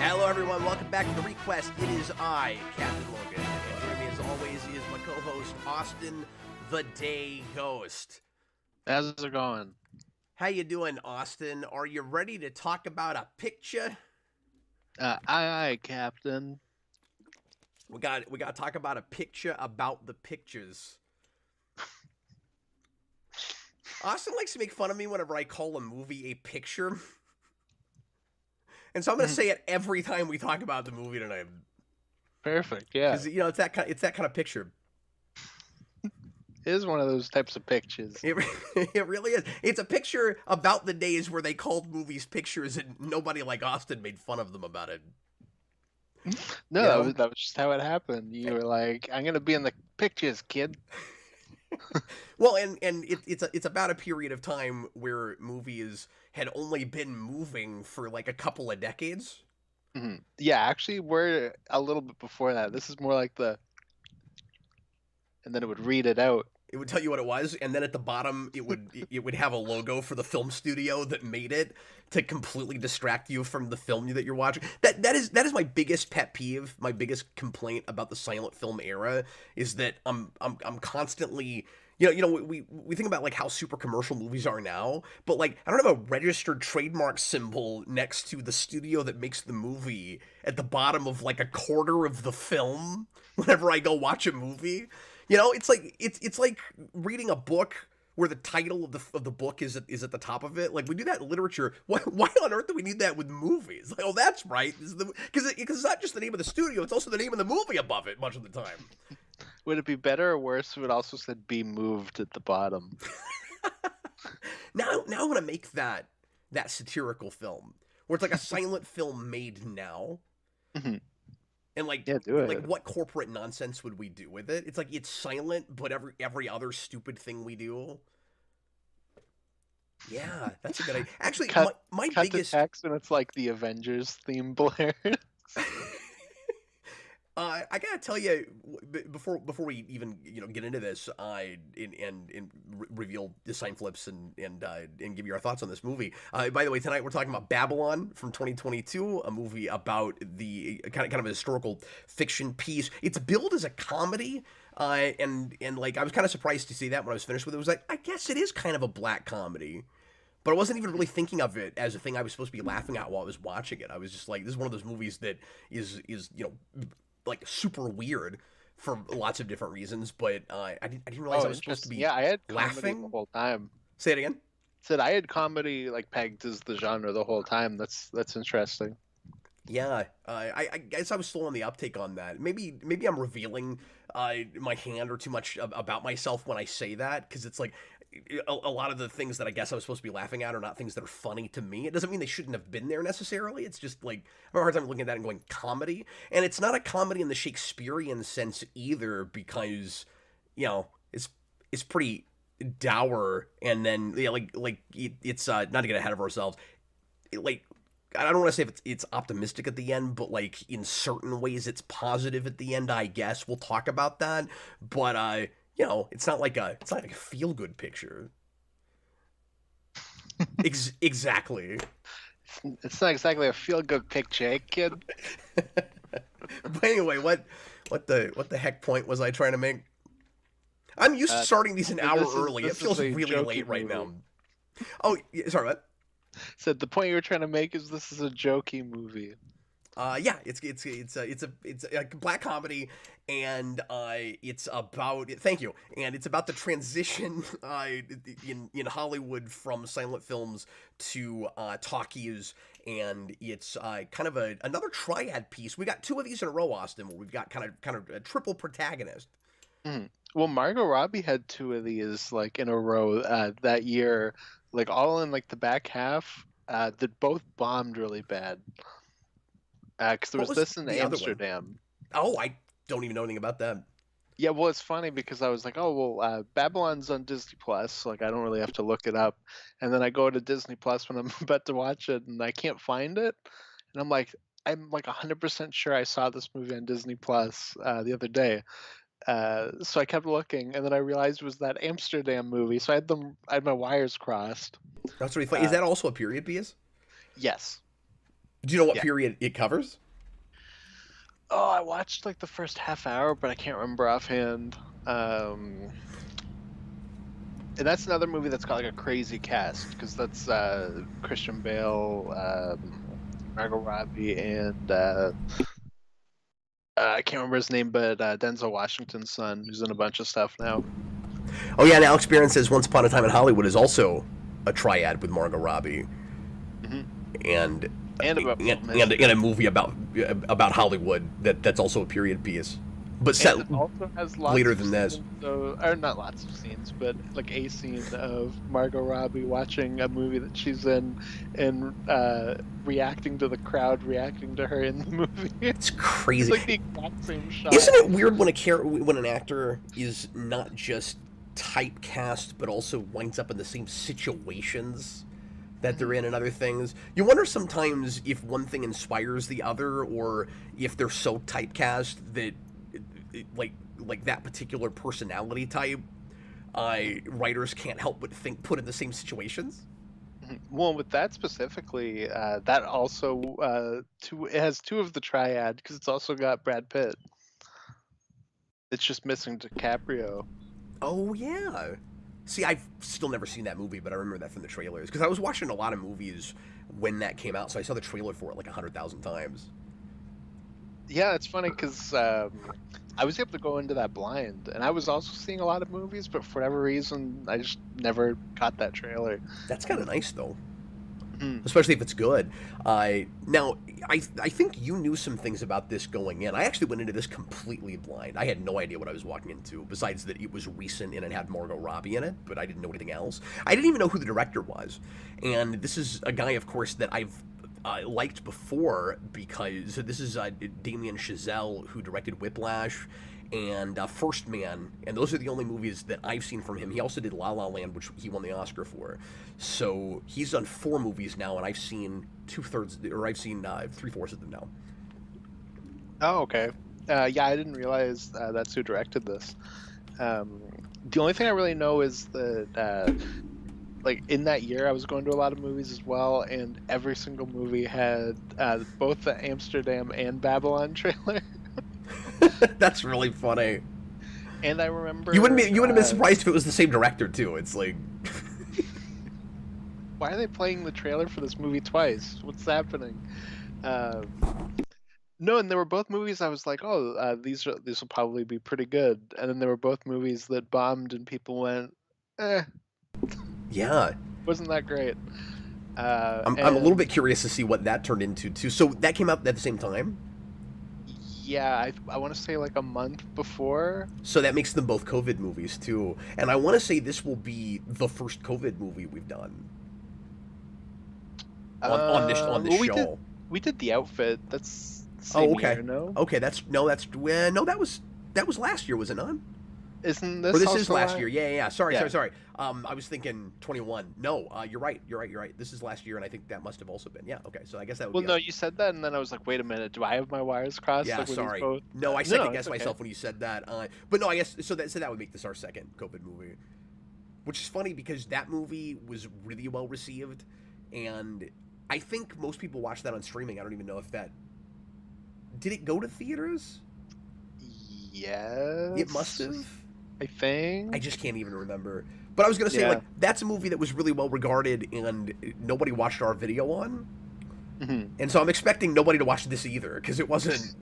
Hello, everyone. Welcome back to the ReQuest. It is I, Captain Logan. And joining me, as always, is my co-host, Austin the Day Ghost. How's it going? How you doing, Austin? Are you ready to talk about a picture? Aye, Captain. We got to talk about a picture about the pictures. Austin likes to make fun of me whenever I call a movie a picture. And so I'm going to say it every time we talk about the movie tonight. Perfect, yeah. Because, you know, it's that kind of picture. It is one of those types of pictures. It really is. It's a picture about the days where they called movies pictures and nobody like Austin made fun of them about it. No, You know? that was just how it happened. You were like, I'm going to be in the pictures, kid. Well, and it's about a period of time where movies had only been moving for like a couple of decades. Mm-hmm. Yeah, actually, we're a little bit before that. This is more like and then it would read it out. It would tell you what it was, and then at the bottom it would have a logo for the film studio that made it to completely distract you from the film that you're watching. That is my biggest pet peeve, my biggest complaint about the silent film era is that I'm constantly we think about like how super commercial movies are now, but like I don't have a registered trademark symbol next to the studio that makes the movie at the bottom of like a quarter of the film whenever I go watch a movie. You know, it's like reading a book where the title of the book is at the top of it. Like we do that in literature. Why on earth do we need that with movies? Like, oh, that's right. Because it's not just the name of the studio; it's also the name of the movie above it much of the time. Would it be better or worse if it also said "be moved" at the bottom? Now I want to make that satirical film where it's like a silent film made now. Mm-hmm. And like, yeah, do it. Like, what corporate nonsense would we do with it? It's like it's silent, but every other stupid thing we do. Yeah, that's a good idea. Actually, my cut biggest to text and it's like the Avengers theme blared. I gotta tell you before we even get into this, and reveal the sign flips and give you our thoughts on this movie. By the way, tonight we're talking about Babylon from 2022, a movie about the kind of a historical fiction piece. It's billed as a comedy, and like I was kind of surprised to see that when I was finished with it. I was like, I guess it is kind of a black comedy. But I wasn't even really thinking of it as a thing I was supposed to be laughing at while I was watching it. I was just like, this is one of those movies that is like super weird for lots of different reasons, but I didn't realize I was supposed to be I had laughing the whole time. Say it again. Said I had comedy like pegged as the genre the whole time. That's interesting. Yeah, I guess I was slow on the uptake on that. Maybe I'm revealing my hand or too much about myself when I say that, because it's like a lot of the things that I guess I was supposed to be laughing at are not things that are funny to me. It doesn't mean they shouldn't have been there necessarily. It's just like I have a hard time looking at that and going comedy, and it's not a comedy in the Shakespearean sense either, because it's pretty dour, and then it's not to get ahead of ourselves. I don't want to say if it's optimistic at the end, but like in certain ways it's positive at the end. I guess we'll talk about that, but it's not like a feel good picture. Exactly. It's not exactly a feel good picture, eh, kid. But anyway, what the heck point was I trying to make? I'm used to starting these an hour early. It feels really late right now. Oh, sorry, what? Said the point you were trying to make is this is a jokey movie. Yeah, it's a black comedy, and it's about it's about the transition in Hollywood from silent films to talkies, and it's kind of another triad piece. We got two of these in a row, Austin, where we've got kind of a triple protagonist. Mm. Well, Margot Robbie had two of these like in a row that year, like all in like the back half. That both bombed really bad. Because there was this in Amsterdam. Oh, I don't even know anything about that. Yeah, well, it's funny because I was like, oh, well, Babylon's on Disney Plus. Like, I don't really have to look it up. And then I go to Disney Plus when I'm about to watch it, and I can't find it. And I'm like 100% sure I saw this movie on Disney Plus the other day. So I kept looking, and then I realized it was that Amsterdam movie. So I had my wires crossed. That's really funny. Is that also a period piece? Yes. Do you know what Yeah. period it covers? Oh, I watched like the first half hour, but I can't remember offhand. Um, and that's another movie that's got like a crazy cast because that's Christian Bale, Margot Robbie, and I can't remember his name, but Denzel Washington's son, who's in a bunch of stuff now. Oh yeah, and Alex Barron says Once Upon a Time in Hollywood is also a triad with Margot Robbie Hmm. and And about film and a history. movie about Hollywood that's also a period piece, but set And it also has lots later of than this. scenes, or not lots of scenes, but like a scene of Margot Robbie watching a movie that she's in and reacting to the crowd reacting to her in the movie. It's It's crazy. like the exact same shot. Isn't it weird when when an actor is not just typecast but also winds up in the same situations that they're Mhm. in and other things? You wonder sometimes if one thing inspires the other, or if they're so typecast that like that particular personality type, writers can't help but think put in the same situations. Mhm. Well, with that specifically, that also it has two of the triad because it's also got Brad Pitt. It's just missing DiCaprio. Oh yeah. See, I've still never seen that movie, but I remember that from the trailers because I was watching a lot of movies when that came out, so I saw the trailer for it like 100,000 times. Yeah, it's funny because I was able to go into that blind, and I was also seeing a lot of movies, but for whatever reason, I just never caught that trailer. That's kind of nice though, Hmm. especially if it's good. Now, I think you knew some things about this going in. I actually went into this completely blind. I had no idea what I was walking into, besides that it was recent and it had Margot Robbie in it, but I didn't know anything else. I didn't even know who the director was. And this is a guy, of course, that I've liked before because this is Damien Chazelle, who directed Whiplash and First Man, and those are the only movies that I've seen from him. He also did La La Land, which he won the Oscar for. So he's done 4 movies now, and I've seen 2/3, or I've seen 3/4 of them now. Oh, okay. Yeah, I didn't realize that's who directed this. Um, the only thing I really know is that, like in that year, I was going to a lot of movies as well, and every single movie had both the Amsterdam and Babylon trailer. That's really funny. And I remember, You wouldn't have been surprised if it was the same director too. It's like why are they playing the trailer for this movie twice? What's happening? Um, no, and they were both movies. I was like, oh, these will probably be pretty good. And then they were both movies that bombed, and people went, eh, yeah. wasn't that great. I'm a little bit And curious to see what that turned into too. So that came out at the same time. yeah, I want to say like a month before. So that makes them both COVID movies too. And I want to say this will be the first COVID movie we've done on this Well, show. we did The Outfit. That's the Oh, same okay. year, no? Okay, no, that was last year, was it not? Isn't Or this this is also last year. Yeah, yeah, yeah. Sorry, yeah. sorry, sorry. I was thinking 21. No, you're right. You're right. You're right. This is last year, and I think that must have also been. Yeah. Okay. So I guess that would Well, be no, you said that, and then I was like, wait a minute, do I have my wires crossed? Yeah. Like, were these Sorry. both? No, I No, second no, it's guessed okay. myself when you said that. But no, I guess so that would make this our second COVID movie, which is funny because that movie was really well received, and I think most people watch that on streaming. I don't even know if that did it go to theaters. It must Yes, have. I I think. just can't even remember. But I was gonna say, like, Yeah. that's a movie that was really well regarded, and nobody watched our video on. Hmm. And so I'm expecting nobody to watch this either because it wasn't,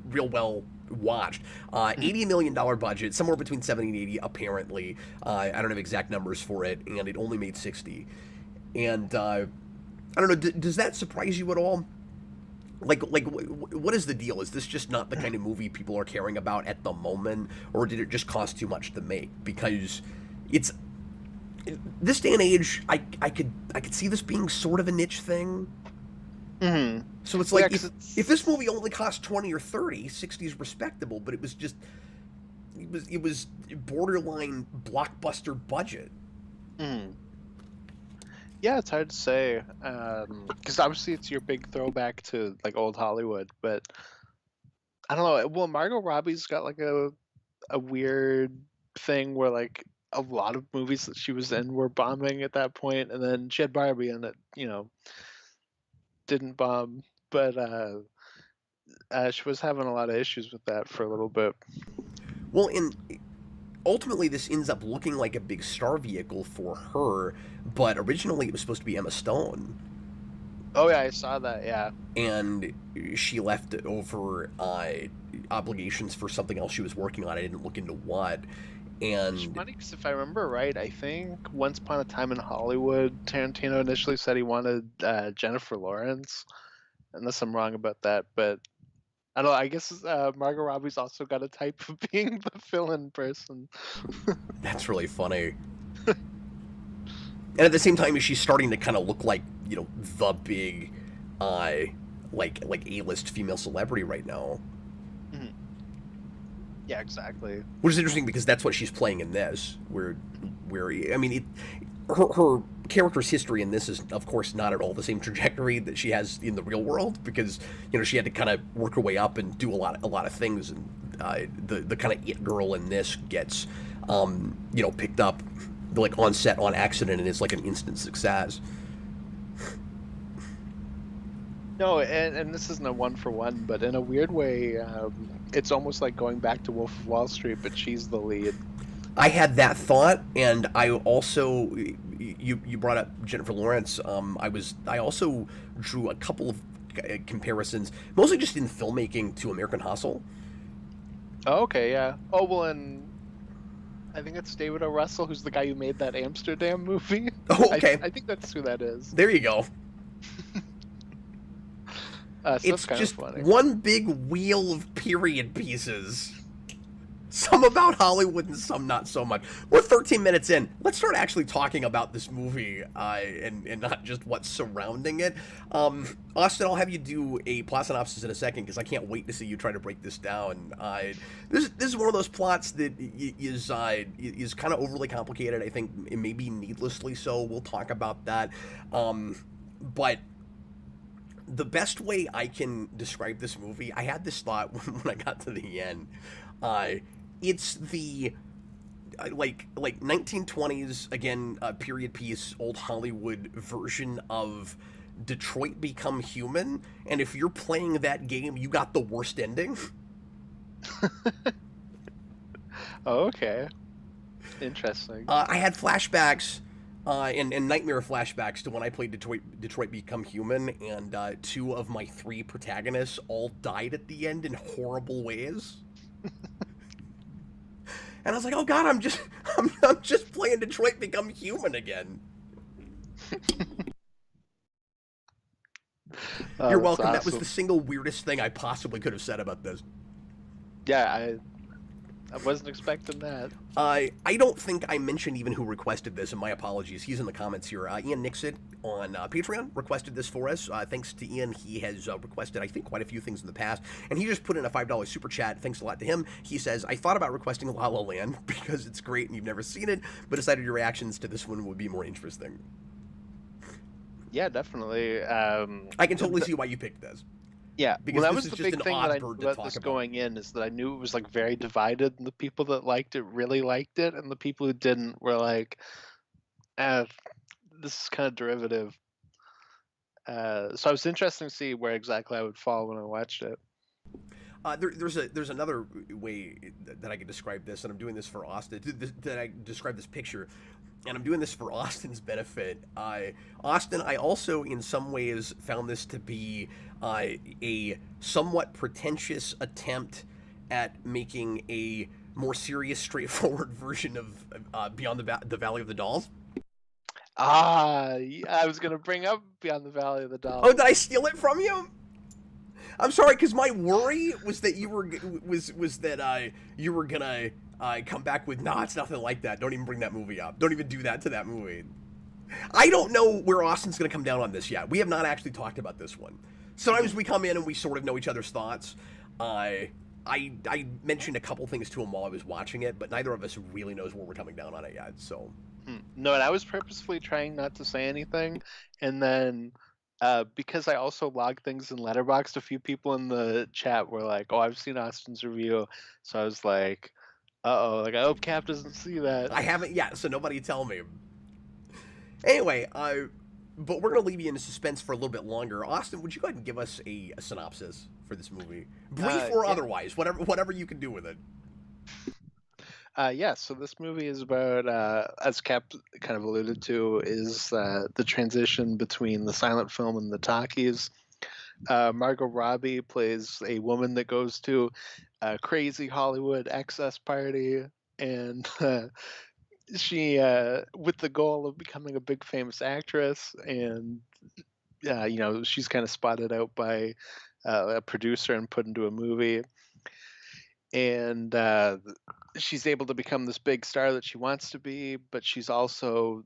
real well watched. $80 million budget, somewhere between 70 and 80, apparently. I don't have exact numbers for it, and it only made 60. And I don't know. Does that surprise you at all? What is the deal? Is this just not the kind of movie people are caring about at the moment, or did it just cost too much to make? Because it's this day and age, I could see this being sort of a niche thing. Hmm. So it's Well, yeah, like because if this it's. movie only cost 20 or 30, 60 is respectable, but it was borderline blockbuster budget. Mhm. Yeah, it's hard to say. Because obviously it's your big throwback to like old Hollywood, but I don't know. Well, Margot Robbie's got like a weird thing where like a lot of movies that she was in were bombing at that point, and then she had Barbie in it, didn't bomb, but she was having a lot of issues with that for a little bit. Well, and ultimately this ends up looking like a big star vehicle for her, but originally it was supposed to be Emma Stone. Oh yeah, I saw that. Yeah, And she left over obligations for something else she was working on. I didn't look into what. it's And funny because if I remember right, I think Once Upon a Time in Hollywood, Tarantino initially said he wanted Jennifer Lawrence, unless I'm wrong about that. But I don't know. I guess Margot Robbie's also got a type of being the fill-in person. that's really funny. And at the same time, she's starting to kind of look like, the big, like A-list female celebrity right now. Mhm. Yeah, exactly. Which is interesting because that's what she's playing in this. Where I mean, her character's history in this is, of course, not at all the same trajectory that she has in the real world, because she had to kind of work her way up and do a lot of things, and the kind of it girl in this gets picked up like on set on accident and is like an instant success. No, and this isn't a one for one, but in a weird way, it's almost like going back to Wolf of Wall Street, but she's the lead. I had that thought, and I also you brought up Jennifer Lawrence. I also drew a couple of comparisons, mostly just in filmmaking, to American Hustle. Oh, okay, yeah. Oh well, and I think it's David O. Russell, who's the guy who made that Amsterdam movie. Oh, okay. I think that's who that is. There you go. So It's that's just funny. one big wheel of period pieces. Some about Hollywood and some not so much. We're 13 minutes in. Let's start actually talking about this movie and not just what's surrounding it. Austin, I'll have you do a plot synopsis in a second because I can't wait to see you try to break this down. This is one of those plots that is kind of overly complicated. I think it may be needlessly so. We'll talk about that. But the best way I can describe this movie, I had this thought when I got to the end. It's the like 1920s again, period piece, old Hollywood version of Detroit Become Human, and if you're playing that game, you got the worst ending. Oh, okay. Interesting. I had flashbacks and nightmare flashbacks to when I played Detroit Become Human, and two of my three protagonists all died at the end in horrible ways. And I was like, "Oh God, I'm just playing Detroit Become Human again." You're welcome. Awesome. That was the single weirdest thing I possibly could have said about this. Yeah, I wasn't expecting that. I don't think I mentioned even who requested this, and my apologies. He's in the comments here. Ian Nixon on Patreon requested this for us. Thanks to Ian, he has requested, I think, quite a few things in the past, and he just put in a $5 super chat. Thanks a lot to him. He says, I thought about requesting La La Land because it's great and you've never seen it, but decided your reactions to this one would be more interesting. Yeah, definitely. I can totally see why you picked this. Yeah, Because well, that this was is the just big an thing odd that I bird knew to about talk this about. going in, is that I knew it was like very divided, and the people that liked it really liked it, and the people who didn't were like, this is kind of derivative. So I was interested to see where exactly I would fall when I watched it. There's another way that I could describe this, and I'm doing this for Austin. That I describe this picture, and I'm doing this for Austin's benefit. Austin, I also in some ways found this to be a somewhat pretentious attempt at making a more serious, straightforward version of Beyond the Valley of the Dolls. Yeah, I was gonna bring up Beyond the Valley of the Dolls. Oh, did I steal it from you? I'm sorry, because my worry was that you were gonna come back with, nah, it's nothing like that. Don't even bring that movie up. Don't even do that to that movie. I don't know where Austin's gonna come down on this yet. We have not actually talked about this one. Sometimes we come in and we sort of know each other's thoughts. I mentioned a couple things to him while I was watching it, but neither of us really knows where we're coming down on it yet. So No, and I was purposefully trying not to say anything, and then because I also log things in Letterboxd, a few people in the chat were like, "Oh, I've seen Austin's review," so I was like, "Uh-oh!" Like I hope Cap doesn't see that. I haven't yet, so nobody tell me. Anyway, But we're gonna leave you in suspense for a little bit longer. Austin, would you go ahead and give us a synopsis for this movie, brief or Yeah. otherwise, whatever you can do with it? Yeah, so this movie is about, as Cap kind of alluded to, is the transition between the silent film and the talkies. Margot Robbie plays a woman that goes to a crazy Hollywood excess party, and she, with the goal of becoming a big famous actress, and she's kind of spotted out by a producer and put into a movie, and she's able to become this big star that she wants to be, but she also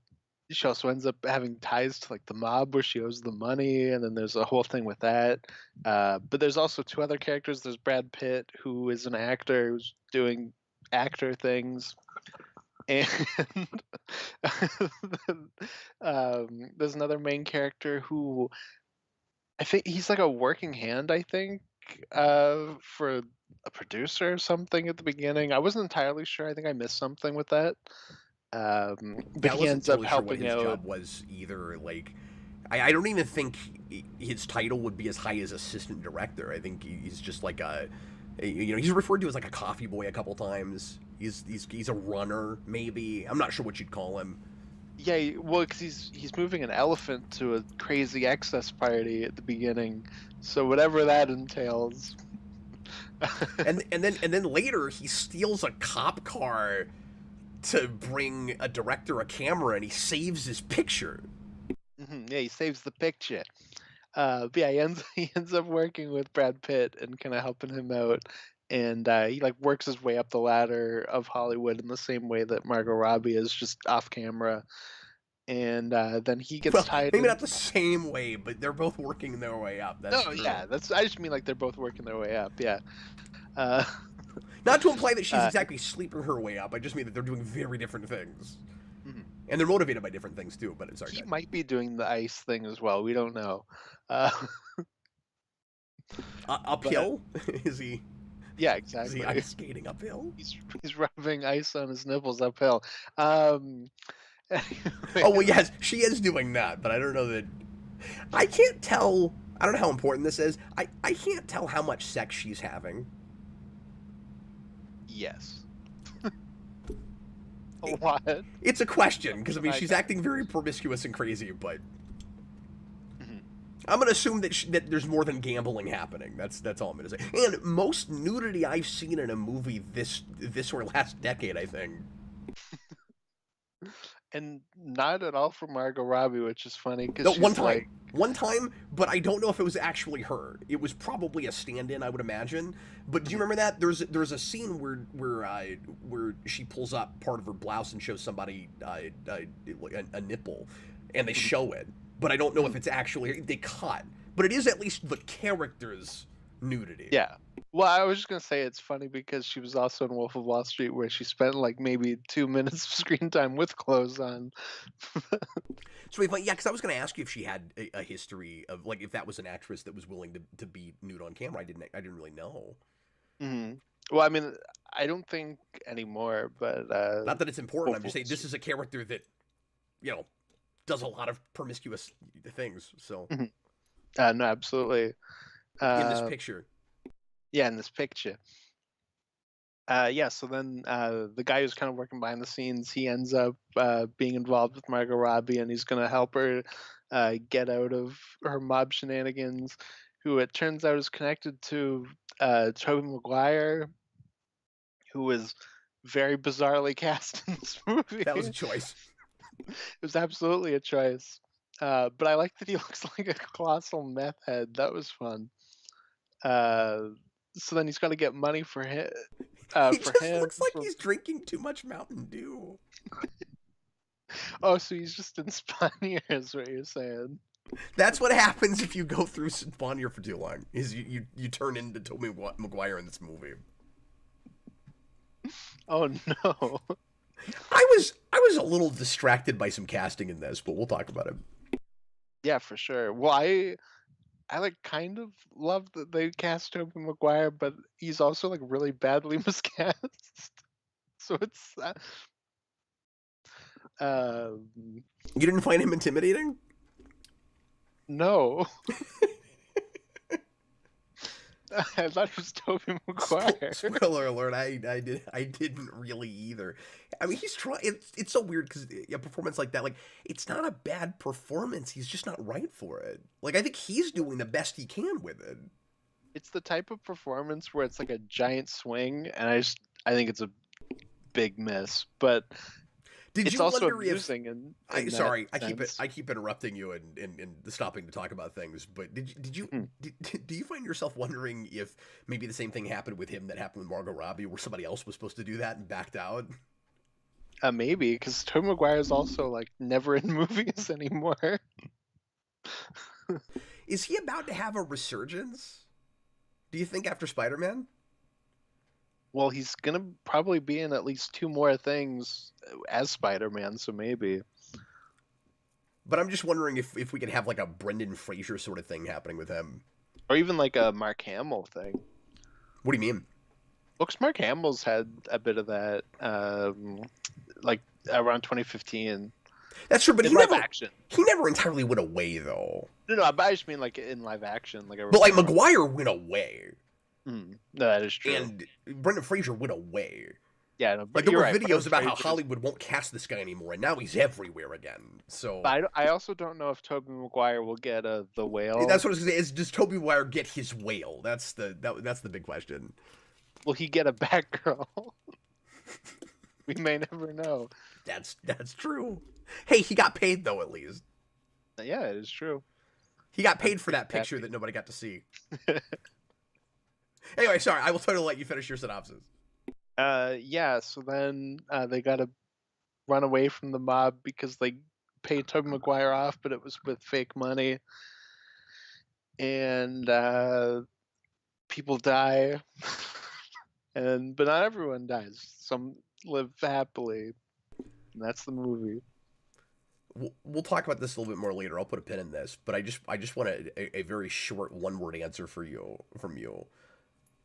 ends up having ties to like the mob where she owes the money, and then there's a whole thing with that. But there's also two other characters. There's Brad Pitt, who is an actor who's doing actor things, and there's another main character who I think he's like a working hand. I think for a producer or something at the beginning. I wasn't entirely sure. I think I missed something with that. Yeah, But I he wasn't ends up totally sure what helping his out. job was either. Like, I don't even think his title would be as high as assistant director. I think he's just like he's referred to as like a coffee boy a couple times. He's a runner, maybe. I'm not sure what you'd call him. Yeah, well, because he's moving an elephant to a crazy excess party at the beginning, so whatever that entails. And then later he steals a cop car to bring a director a camera, and he saves his picture. Yeah, he saves the picture. But yeah, he ends up working with Brad Pitt and kind of helping him out, and he like works his way up the ladder of Hollywood in the same way that Margot Robbie is, just off camera. And then he gets Well, tied maybe in. not the same way, but they're both working their way up. That's No, true. yeah, I just mean like they're both working their way up. Yeah. Uh, Not to imply that she's uh, exactly sleeping her way up. I just mean that they're doing very different things, mhm. and they're motivated by different things too. But sorry, He good. might be doing the ice thing as well. We don't know. Uh, but Uphill is he? yeah, Is he exactly. ice skating uphill? He's rubbing ice on his nipples uphill. Um, Oh well, anyways, yes, she is doing that, but I don't know that. I can't tell. I don't know how important this is. I can't tell how much sex she's having. yes. It, What? it's a question because I mean I she's got. acting very promiscuous and crazy, but Mhm. I'm gonna assume that there's more than gambling happening. That's all I'm gonna say. And most nudity I've seen in a movie this or last decade, I think. And not at all for Margot Robbie, which is funny because No, she's like, one time, but I don't know if it was actually her. It was probably a stand-in, I would imagine. But do you mhm, remember that? There's a scene where she pulls up part of her blouse and shows somebody a nipple, and they mhm, show it. But I don't know if mhm. it's actually they cut. But it is at least the character's nudity. Yeah. Well, I was just gonna say it's funny because she was also in Wolf of Wall Street, where she spent like maybe 2 minutes of screen time with clothes on. So if yeah, because I was going to ask you if she had a history of like if that was an actress that was willing to be nude on camera. I didn't really know. Mhm. Well, I mean, I don't think anymore, but Not that it's important. Wolf I'm of just Wall saying this Street. is a character that you know does a lot of promiscuous things. So Mhm. No, absolutely. in this Uh, picture, yeah, in this picture. Yeah, so then the guy who's kind of working behind the scenes, he ends up being involved with Margot Robbie, and he's going to help her get out of her mob shenanigans, who it turns out is connected to Tobey Maguire, who was very bizarrely cast in this movie. that was a It choice. was absolutely a choice. But I like that he looks like a colossal meth head. That was fun. Uh, so then he's got to get money He for just him looks like from. he's drinking too much Mountain Dew. Oh, so he's just in Spanier, is what you're saying. That's what happens if you go through Bonnier for too long. Is you turn into Tobey Maguire in this movie. Oh no. I was a little distracted by some casting in this, but we'll talk about it. Yeah, for sure. Well, I like kind of love that they cast Tobey Maguire, but he's also like really badly miscast. So it's um You didn't find him intimidating? No, I thought it was Tobey Maguire. Spoiler alert! I didn't really either. I mean, he's trying. It's so weird because a performance like that, like it's not a bad performance. He's just not right for it. Like I think he's doing the best he can with it. It's the type of performance where it's like a giant swing, and I think it's a big miss. But Did it's you also wonder if? amusing in that Sorry, sense. I keep interrupting you and stopping to talk about things. But Hmm. do you find yourself wondering if maybe the same thing happened with him that happened with Margot Robbie, where somebody else was supposed to do that and backed out? Maybe because Tobey Maguire is also like never in movies anymore. Is he about to have a resurgence? Do you think after Spider-Man? Well, he's gonna probably be in at least two more things as Spider-Man, so maybe. But I'm just wondering if we could have like a Brendan Fraser sort of thing happening with him. Or even like a Mark Hamill thing. What do you mean? Looks Mark Hamill's had a bit of that, like around 2015 That's true, but in live action. he never entirely went away though. No, but I just mean like in live action, like. But like Maguire went away, No, that is true. and Brendan Fraser went away. Yeah, no, but Like there you're were right. videos about how Fraser's- Hollywood won't cast this guy anymore, and now he's everywhere again. So But I also don't know if Tobey Maguire will get the whale. that's what I was gonna say. Is does Tobey Maguire get his whale? That's the big question. Will he get a Batgirl? We may never know. That's true. Hey, he got paid though, at least. Yeah, it is true. He got paid for that picture that nobody got to see. Anyway, sorry, I will totally let you finish your synopsis. Yeah. So then they gotta run away from the mob because they paid Tobey Maguire off, but it was with fake money, and people die, but not everyone dies. Some live happily, and that's the movie. We'll talk about this a little bit more later. I'll put a pin in this, but I just want a very short one-word answer from you.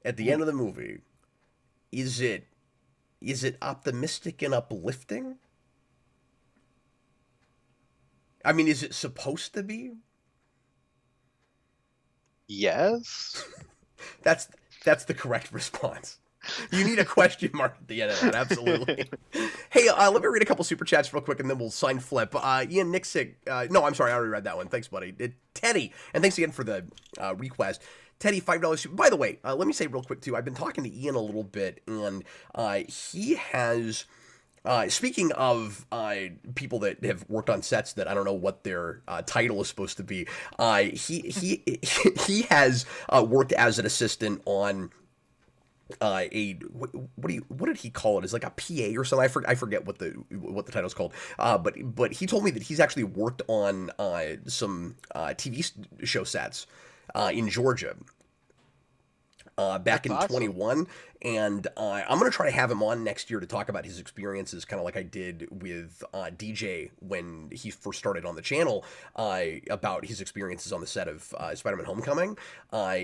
At the end of the movie, is it optimistic and uplifting? I mean, is it supposed to be? Yes. That's the correct response. You need a question mark at the end of that, absolutely. Hey, let me read a couple super chats real quick, and then we'll sign flip. Ian Nixick, no, I'm sorry, I already read that one. Thanks, buddy. Teddy, and thanks again for the request. Teddy, $5. By the way, let me say real quick too. I've been talking to Ian a little bit, and he has. Speaking of people that have worked on sets that I don't know what their title is supposed to be, he has worked as an assistant on what did he call it? It's like a PA or something. I forget what the title's called. But he told me that he's actually worked on some TV show sets in Georgia. Back in That's awesome. 21, and I'm going to try to have him on next year to talk about his experiences, kind of like I did with DJ when he first started on the channel, about his experiences on the set of Spider-Man Homecoming.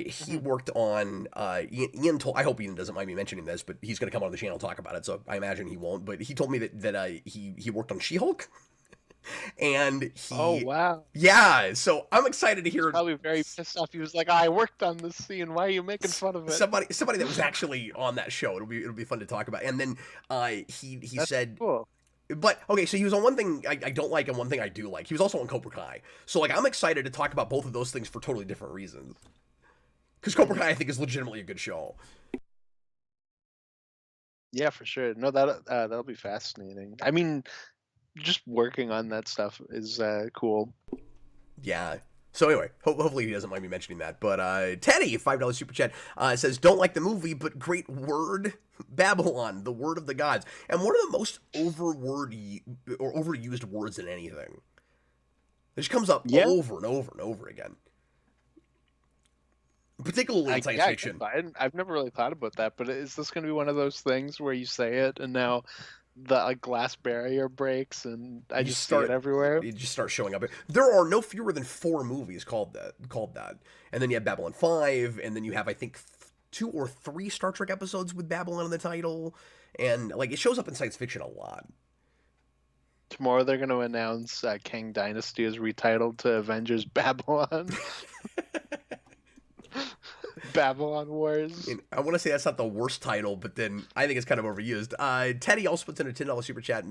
He worked on, Ian told, I hope Ian doesn't mind me mentioning this, but he's going to come on the channel and talk about it, so I imagine he won't, but he told me that he worked on She-Hulk. And Oh wow! yeah, so I'm excited to hear. Probably very pissed off. He was like, "I worked on this scene. Why are you making fun of it?" Somebody that was actually on that show. It'll be fun to talk about. And then he That's said, cool. but okay, so he was on one thing I don't like and one thing I do like. He was also on Cobra Kai. So like I'm excited to talk about both of those things for totally different reasons. Because Cobra Kai I think is legitimately a good show. Yeah, for sure. No, that'll be fascinating. I mean, just working on that stuff is cool. Yeah. So anyway, hopefully he doesn't mind me mentioning that. But Teddy, $5 super chat, says, don't like the movie, but great word, Babylon, the word of the gods. And one of the most overused words in anything. It just comes up over and over and over again. Particularly in science fiction. I've never really thought about that, but is this going to be one of those things where you say it and now the glass barrier breaks and I just see it everywhere? It just starts showing up. There are no fewer than 4 movies called that. And then you have Babylon 5, and then you have, I think, 2 or 3 Star Trek episodes with Babylon in the title. And, like, it shows up in science fiction a lot. Tomorrow they're going to announce Kang Dynasty is retitled to Avengers Babylon. Babylon Wars. And I want to say that's not the worst title, but then I think it's kind of overused. Teddy also puts in a $10 super chat.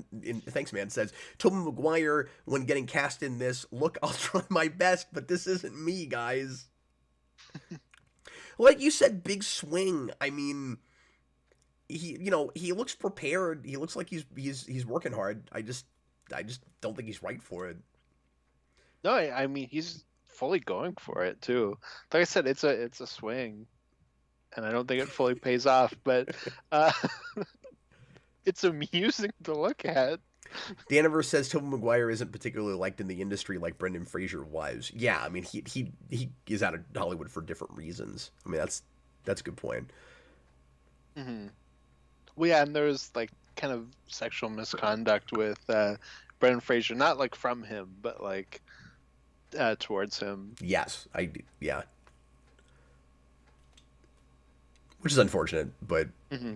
Thanks, man. Says Tobey Maguire, when getting cast in this, look, I'll try my best, but this isn't me, guys. Like you said, big swing. I mean, he looks prepared. He looks like he's working hard. I just don't think he's right for it. No, I mean he's fully going for it too. Like I said, it's a swing, and I don't think it fully pays off, but uh, it's amusing to look at. Daniver says Tobey Maguire isn't particularly liked in the industry like Brendan Fraser was. Yeah, I mean he is out of Hollywood for different reasons. I mean that's a good point. Mm-hmm. Well, yeah, and there was like kind of sexual misconduct with Brendan Fraser, not like from him, but like towards him. Yes, yeah, which is unfortunate, but Mm-hmm.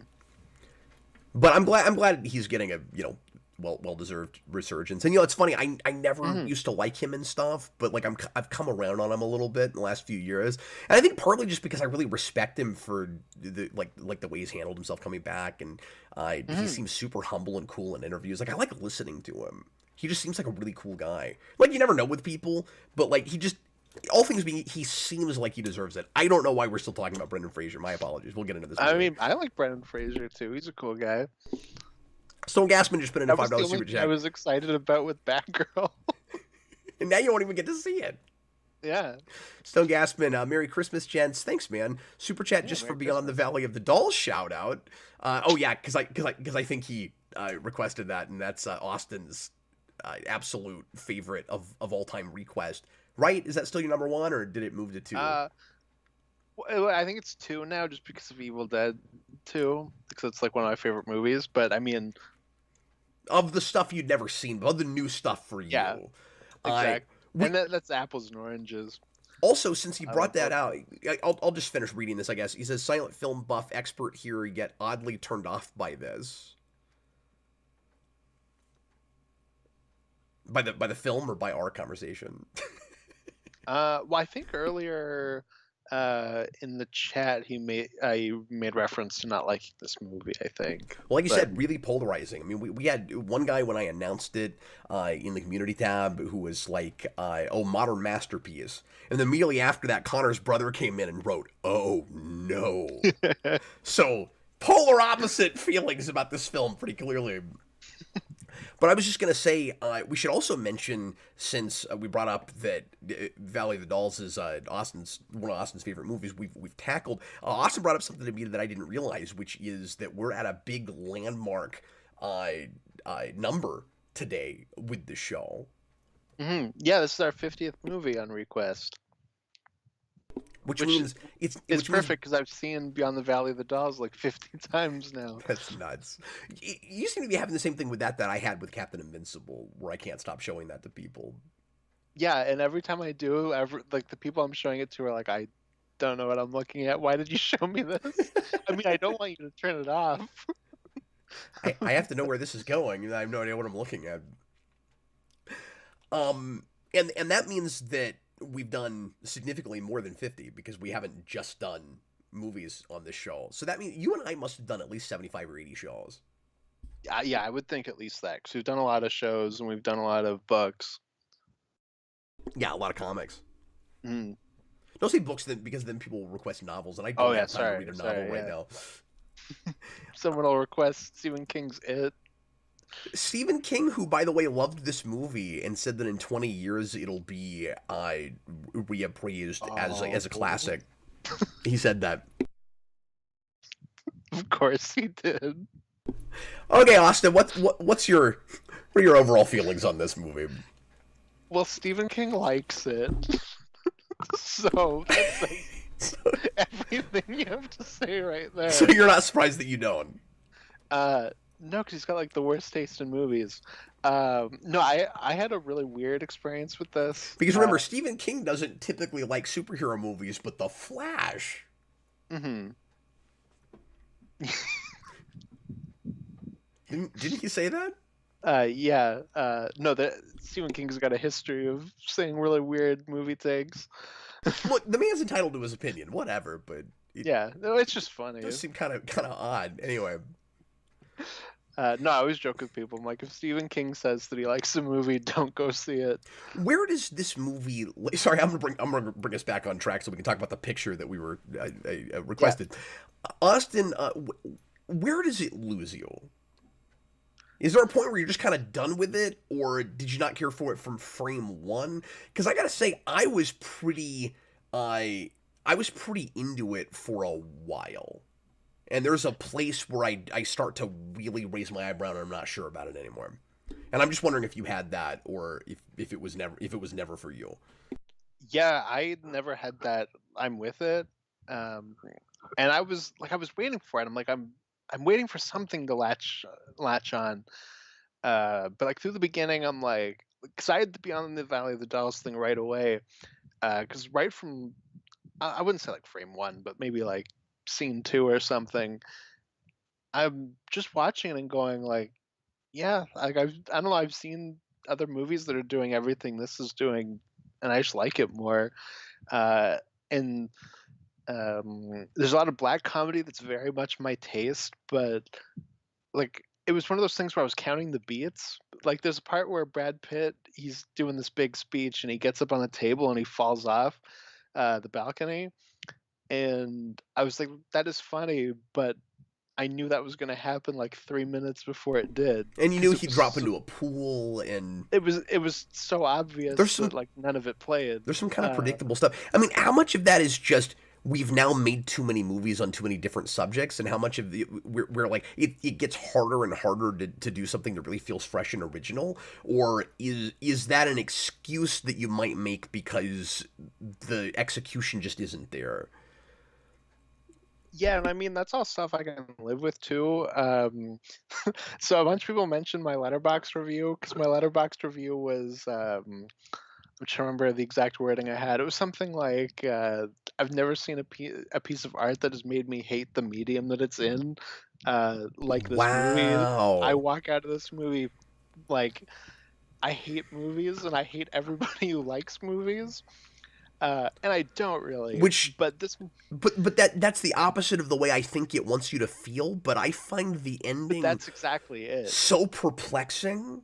but I'm glad he's getting a well deserved resurgence. And it's funny, I never used to like him and stuff, but like I've come around on him a little bit in the last few years, and I think partly just because I really respect him for the like the way he's handled himself coming back, and he seems super humble and cool in interviews. Like I like listening to him. He just seems like a really cool guy. Like you never know with people, but like he just. All things being, he seems like he deserves it. I don't know why we're still talking about Brendan Fraser. My apologies. We'll get into this. I mean, I like Brendan Fraser too. He's a cool guy. Stone Gassman just put in a $5 super chat. I was excited about with Batgirl. And now you won't even get to see it. Yeah. Stone Gassman, Merry Christmas, gents. Thanks, man. Super chat just for Beyond the Valley of the Dolls shout out. Oh yeah, because I think he requested that, and that's Austin's absolute favorite of all time request. Right? Is that still your number one, or did it move to 2? I think it's 2 now, just because of Evil Dead 2, because it's like one of my favorite movies. But I mean, of the stuff you'd never seen, but of the new stuff for you. Yeah, exactly. And that's apples and oranges. Also, since he brought that out, I'll just finish reading this, I guess. He says, silent film buff expert here, yet oddly turned off by this. By the film or by our conversation? Well, I think earlier in the chat he made reference to not liking this movie, I think. Well, like you said, really polarizing. I mean, we had one guy when I announced it in the community tab who was like, oh, modern masterpiece. And then immediately after that, Connor's brother came in and wrote, oh, no. So, polar opposite feelings about this film pretty clearly. But I was just going to say, we should also mention, since we brought up that Valley of the Dolls is one of Austin's favorite movies we've tackled. Austin brought up something to me that I didn't realize, which is that we're at a big landmark number today with the show. Mm-hmm. Yeah, this is our 50th movie on ReQuest. Which means it's perfect because I've seen Beyond the Valley of the Dolls like 50 times now. That's nuts. You seem to be having the same thing with that I had with Captain Invincible, where I can't stop showing that to people. Yeah, and every time I do, like the people I'm showing it to are like, I don't know what I'm looking at. Why did you show me this? I mean, I don't want you to turn it off. I have to know where this is going. I have no idea what I'm looking at. And that means that we've done significantly more than 50 because we haven't just done movies on this show. So that means you and I must have done at least 75 or 80 shows. Yeah, I would think at least that, because we've done a lot of shows and we've done a lot of books. Yeah, a lot of comics. Mm. Don't say books then, because then people will request novels, and I don't have time to read a novel right now. Someone will request Stephen King's It. Stephen King, who, by the way, loved this movie and said that in 20 years it'll be reappraised as a classic. He said that. Of course he did. Okay, Austin, what are your overall feelings on this movie? Well, Stephen King likes it, so that's like everything you have to say right there. So you're not surprised that you don't? No, because he's got like the worst taste in movies. No, I had a really weird experience with this. Because remember, Stephen King doesn't typically like superhero movies, but The Flash. Mm-hmm. Didn't he say that? Yeah. No, that Stephen King's got a history of saying really weird movie takes. Look, the man's entitled to his opinion, whatever, but it Yeah, no, it's just does funny. seem kind of odd. Anyway, No, I always joke with people. I'm like, if Stephen King says that he likes a movie, don't go see it. where does this movie? Sorry, I'm gonna bring us back on track so we can talk about the picture that we were Yeah. requested. Austin, where does it lose you? Is there a point where you're just kind of done with it, or did you not care for it from frame one? Because I gotta say, I was pretty into it for a while, and there's a place where I start to really raise my eyebrow, and I'm not sure about it anymore. And I'm just wondering if you had that, or if it was never for you. Yeah, I never had that. I'm with it. Um, and I was waiting for it. I'm waiting for something to latch on. But like through the beginning, I'm like excited to be on the Valley of the Dolls thing right away. Because right from I wouldn't say like frame one, but maybe like scene two or something. I'm just watching it and going like, yeah, like I don't know, I've seen other movies that are doing everything this is doing, and I just like it more. Uh, and there's a lot of black comedy that's very much my taste, but like it was one of those things where I was counting the beats. Like there's a part where Brad Pitt he's doing this big speech and he gets up on a table and he falls off the balcony, and I was like, that is funny, but I knew that was going to happen like 3 minutes before it did And you knew because it he'd was drop into a pool, and it was so there's obvious that some like none of it played. there's some kind of predictable stuff. I mean, how much of that is just we've now made too many movies on too many different subjects, and how much of we're like it gets harder and harder to do something that really feels fresh and original, or is that an excuse that you might make because the execution just isn't there? Yeah, and I mean that's all stuff I can live with too. So a bunch of people mentioned my letterbox review because my letterbox review was I'm trying to remember the exact wording I had. It was something like I've never seen a piece of art that has made me hate the medium that it's in. Like this movie, I Wow. walk out of this movie like I hate movies and I hate everybody who likes movies. And I don't really, Which but this, but that's the opposite of the way I think it wants you to feel, but I find the but ending that's exactly it. so perplexing.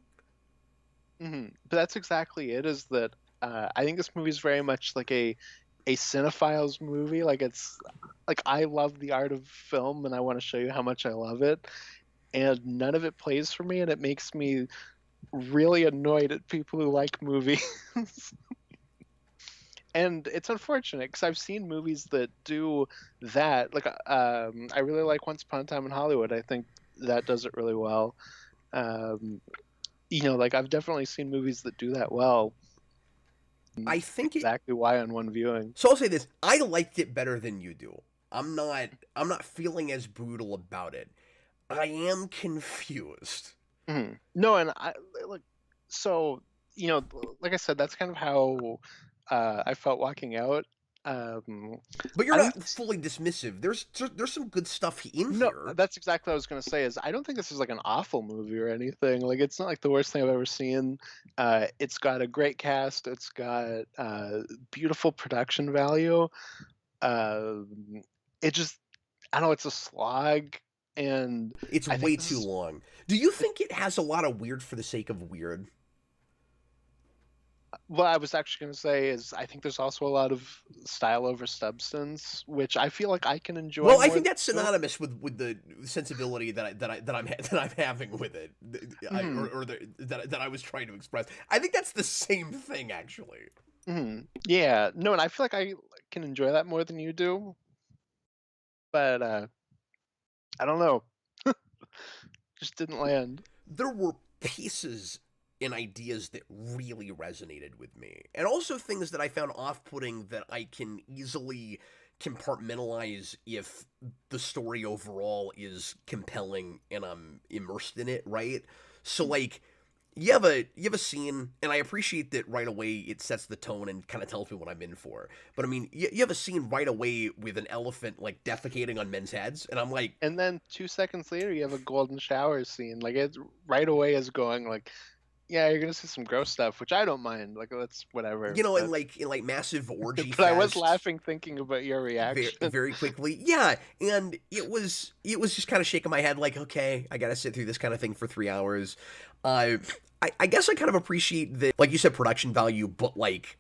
But that's exactly it. Is that I think this movie is very much like a cinephile's movie. Like it's like I love the art of film, and I want to show you how much I love it. And none of it plays for me, and it makes me really annoyed at people who like movies. And it's unfortunate because I've seen movies that do that. Like, I really like Once Upon a Time in Hollywood. I think that does it really well. Um, like I've definitely seen movies that do that well. I think it Exactly why on one viewing. So I'll say this: I liked it better than you do. I'm not feeling as brutal about it. I am confused. No, and I look. So like I said, that's kind of how I felt walking out. Um, But you're I think not fully dismissive. There's some good stuff in no, here. that's exactly what I was going to say. Is I don't think this is like an awful movie or anything. Like it's not like the worst thing I've ever seen. It's got a great cast. It's got beautiful production value. It just I don't know. It's a slog, and It's I think way this too is long. Do you think it has a lot of weird for the sake of weird? what I was actually going to say. Is I think there's also a lot of style over substance, which I feel like I can enjoy Well, I more think than that's you. synonymous with the sensibility that I'm having with it, Mhm, that I was trying to express. I think that's the same thing, actually. Yeah, no, and I feel like I can enjoy that more than you do. But I don't know. Just didn't land. There were pieces and ideas that really resonated with me, and also things that I found off-putting that I can easily compartmentalize if the story overall is compelling and I'm immersed in it, right? So, like, you have a scene, and I appreciate that right away it sets the tone and kind of tells me what I'm in for. But I mean, you have a scene right away with an elephant like defecating on men's heads, and I'm like, And then 2 seconds later, you have a golden shower scene. Like it right away is going like, yeah, you're gonna see some gross stuff, which I don't mind. Like that's whatever. in like massive orgy But I was fest. laughing thinking about your Very, reaction. very quickly, yeah, and it was just kind of shaking my head like, okay, I gotta sit through this kind of thing for 3 hours. uh I guess I kind of appreciate that, like you said, production value, but like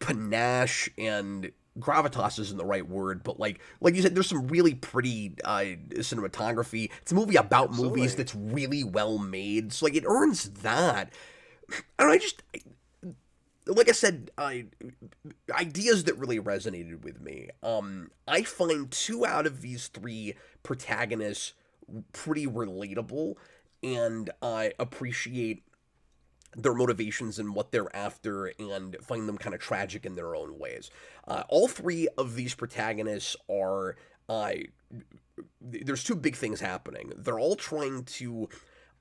panache and gravitas isn't the right word, but like you said, there's some really pretty cinematography. It's a movie about movies Absolutely. that's really well made, so like it earns that. I don't know, I just like I said, ideas that really resonated with me. I find 2 out of these 3 protagonists pretty relatable, and I appreciate their motivations and what they're after, and find them kind of tragic in their own ways. All 3 of these protagonists are. There's 2 big things happening. They're all trying to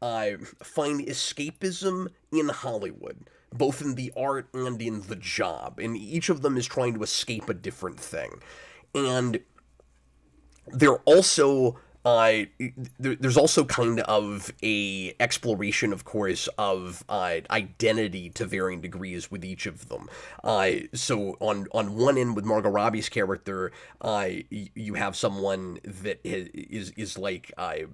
find escapism in Hollywood, both in the art and in the job, and each of them is trying to escape a different thing. And they're also there's also kind of a exploration, of course, of identity to varying degrees with each of them. So on one end with Margot Robbie's character, you have someone that is like a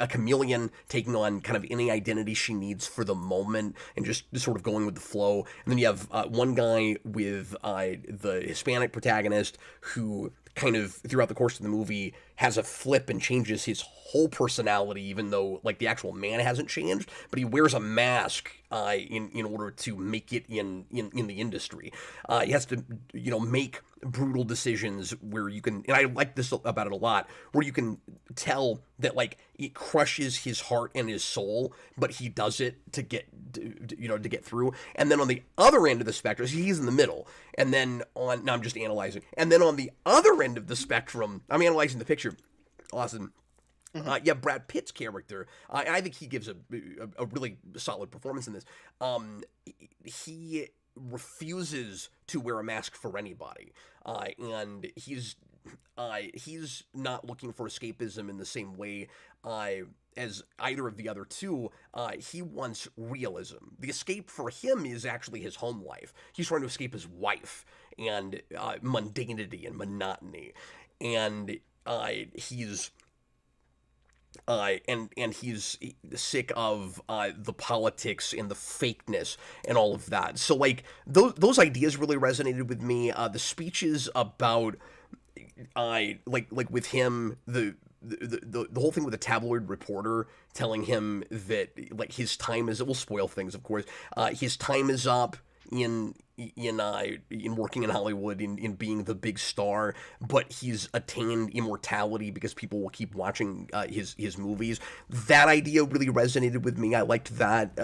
chameleon, taking on kind of any identity she needs for the moment and just sort of going with the flow. And then you have one guy with the Hispanic protagonist who kind of throughout the course of the movie has a flip and changes his whole personality, even though like the actual man hasn't changed, but he wears a mask in order to make it in the industry. He has to make brutal decisions where you can, and I like this about it a lot, where you can tell that like it crushes his heart and his soul, but he does it to get to get through. And then on the other end of the spectrum, he's in the middle. And then on, now I'm just analyzing. And then on the other end of the spectrum, I'm analyzing the picture. Awesome. Yeah, Brad Pitt's character, I think he gives a really solid performance in this. He refuses to wear a mask for anybody, and he's not looking for escapism in the same way as either of the other 2. He wants realism. The escape for him is actually his home life. He's trying to escape his wife and mundanity and monotony, and he's he's sick of the politics and the fakeness and all of that. So like those ideas really resonated with me. The speeches about like with him, the whole thing with the tabloid reporter telling him that like his time is, it will spoil things, of course. His time is up in working in Hollywood, in being the big star, but he's attained immortality because people will keep watching his movies. That idea really resonated with me. I liked that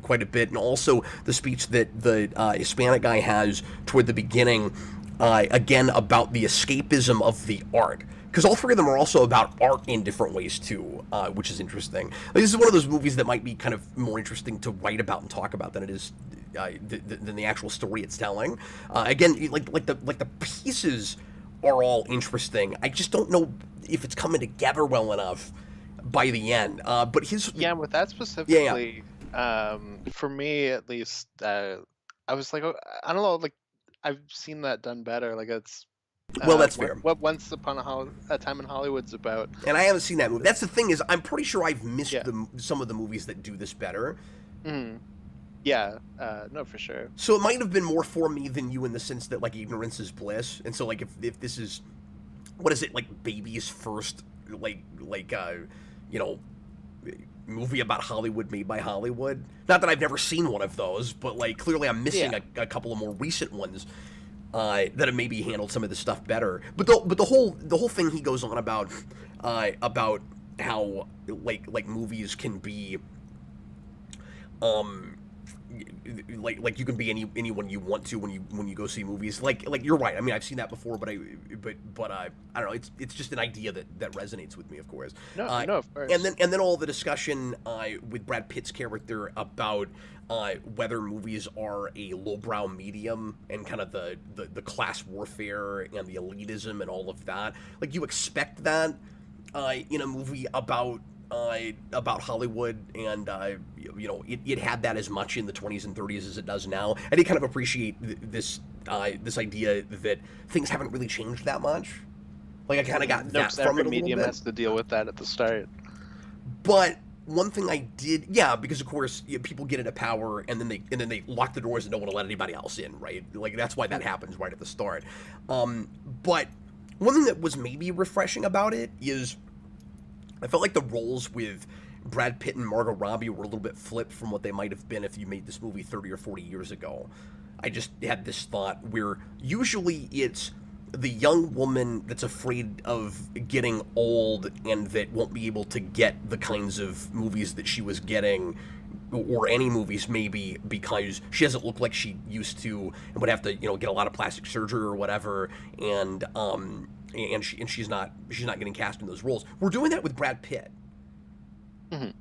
quite a bit, and also the speech that the Hispanic guy has toward the beginning, again about the escapism of the art. Because all 3 of them are also about art in different ways too, which is interesting. Like, this is one of those movies that might be kind of more interesting to write about and talk about than it is than the actual story it's telling. Again, like the pieces are all interesting. I just don't know if it's coming together well enough by the end. But his With that specifically, for me at least, I was like, I don't know, like I've seen that done better. Like it's well, that's fair. What Once Upon a Time in Hollywood's about. And I haven't seen that movie. That's the thing, is I'm pretty sure I've missed some of the movies that do this better. Yeah, no, for sure. So it might have been more for me than you, in the sense that like ignorance is bliss, and so like if this is, what is it, like baby's first movie about Hollywood made by Hollywood. Not that I've never seen one of those, but like clearly I'm missing a couple of more recent ones that have maybe handled some of this stuff better. But the whole thing he goes on about how like movies can be like you can be anyone you want to when you go see movies. Like you're right. I mean, I've seen that before, but I don't know. It's just an idea that resonates with me, of course. No, Uh, no, of and course. then all the discussion with Brad Pitt's character about whether movies are a lowbrow medium and kind of the class warfare and the elitism and all of that. Like you expect that in a movie about Hollywood, and it had that as much in the 20s and 30s as it does now. I did kind of appreciate this idea that things haven't really changed that much. Like I kind of got No, that because from every it a little medium bit. has to deal with that at the start. But one thing I did, yeah, because of course people get into power and then they lock the doors and don't want to let anybody else in, right? Like that's why that happens right at the start. But one thing that was maybe refreshing about it is I felt like the roles with Brad Pitt and Margot Robbie were a little bit flipped from what they might have been if you made this movie 30 or 40 years ago. I just had this thought where usually it's the young woman that's afraid of getting old and that won't be able to get the kinds of movies that she was getting, or any movies maybe, because she doesn't look like she used to and would have to get a lot of plastic surgery or whatever, and she's not getting cast in those roles. We're doing that with Brad Pitt. Hmm.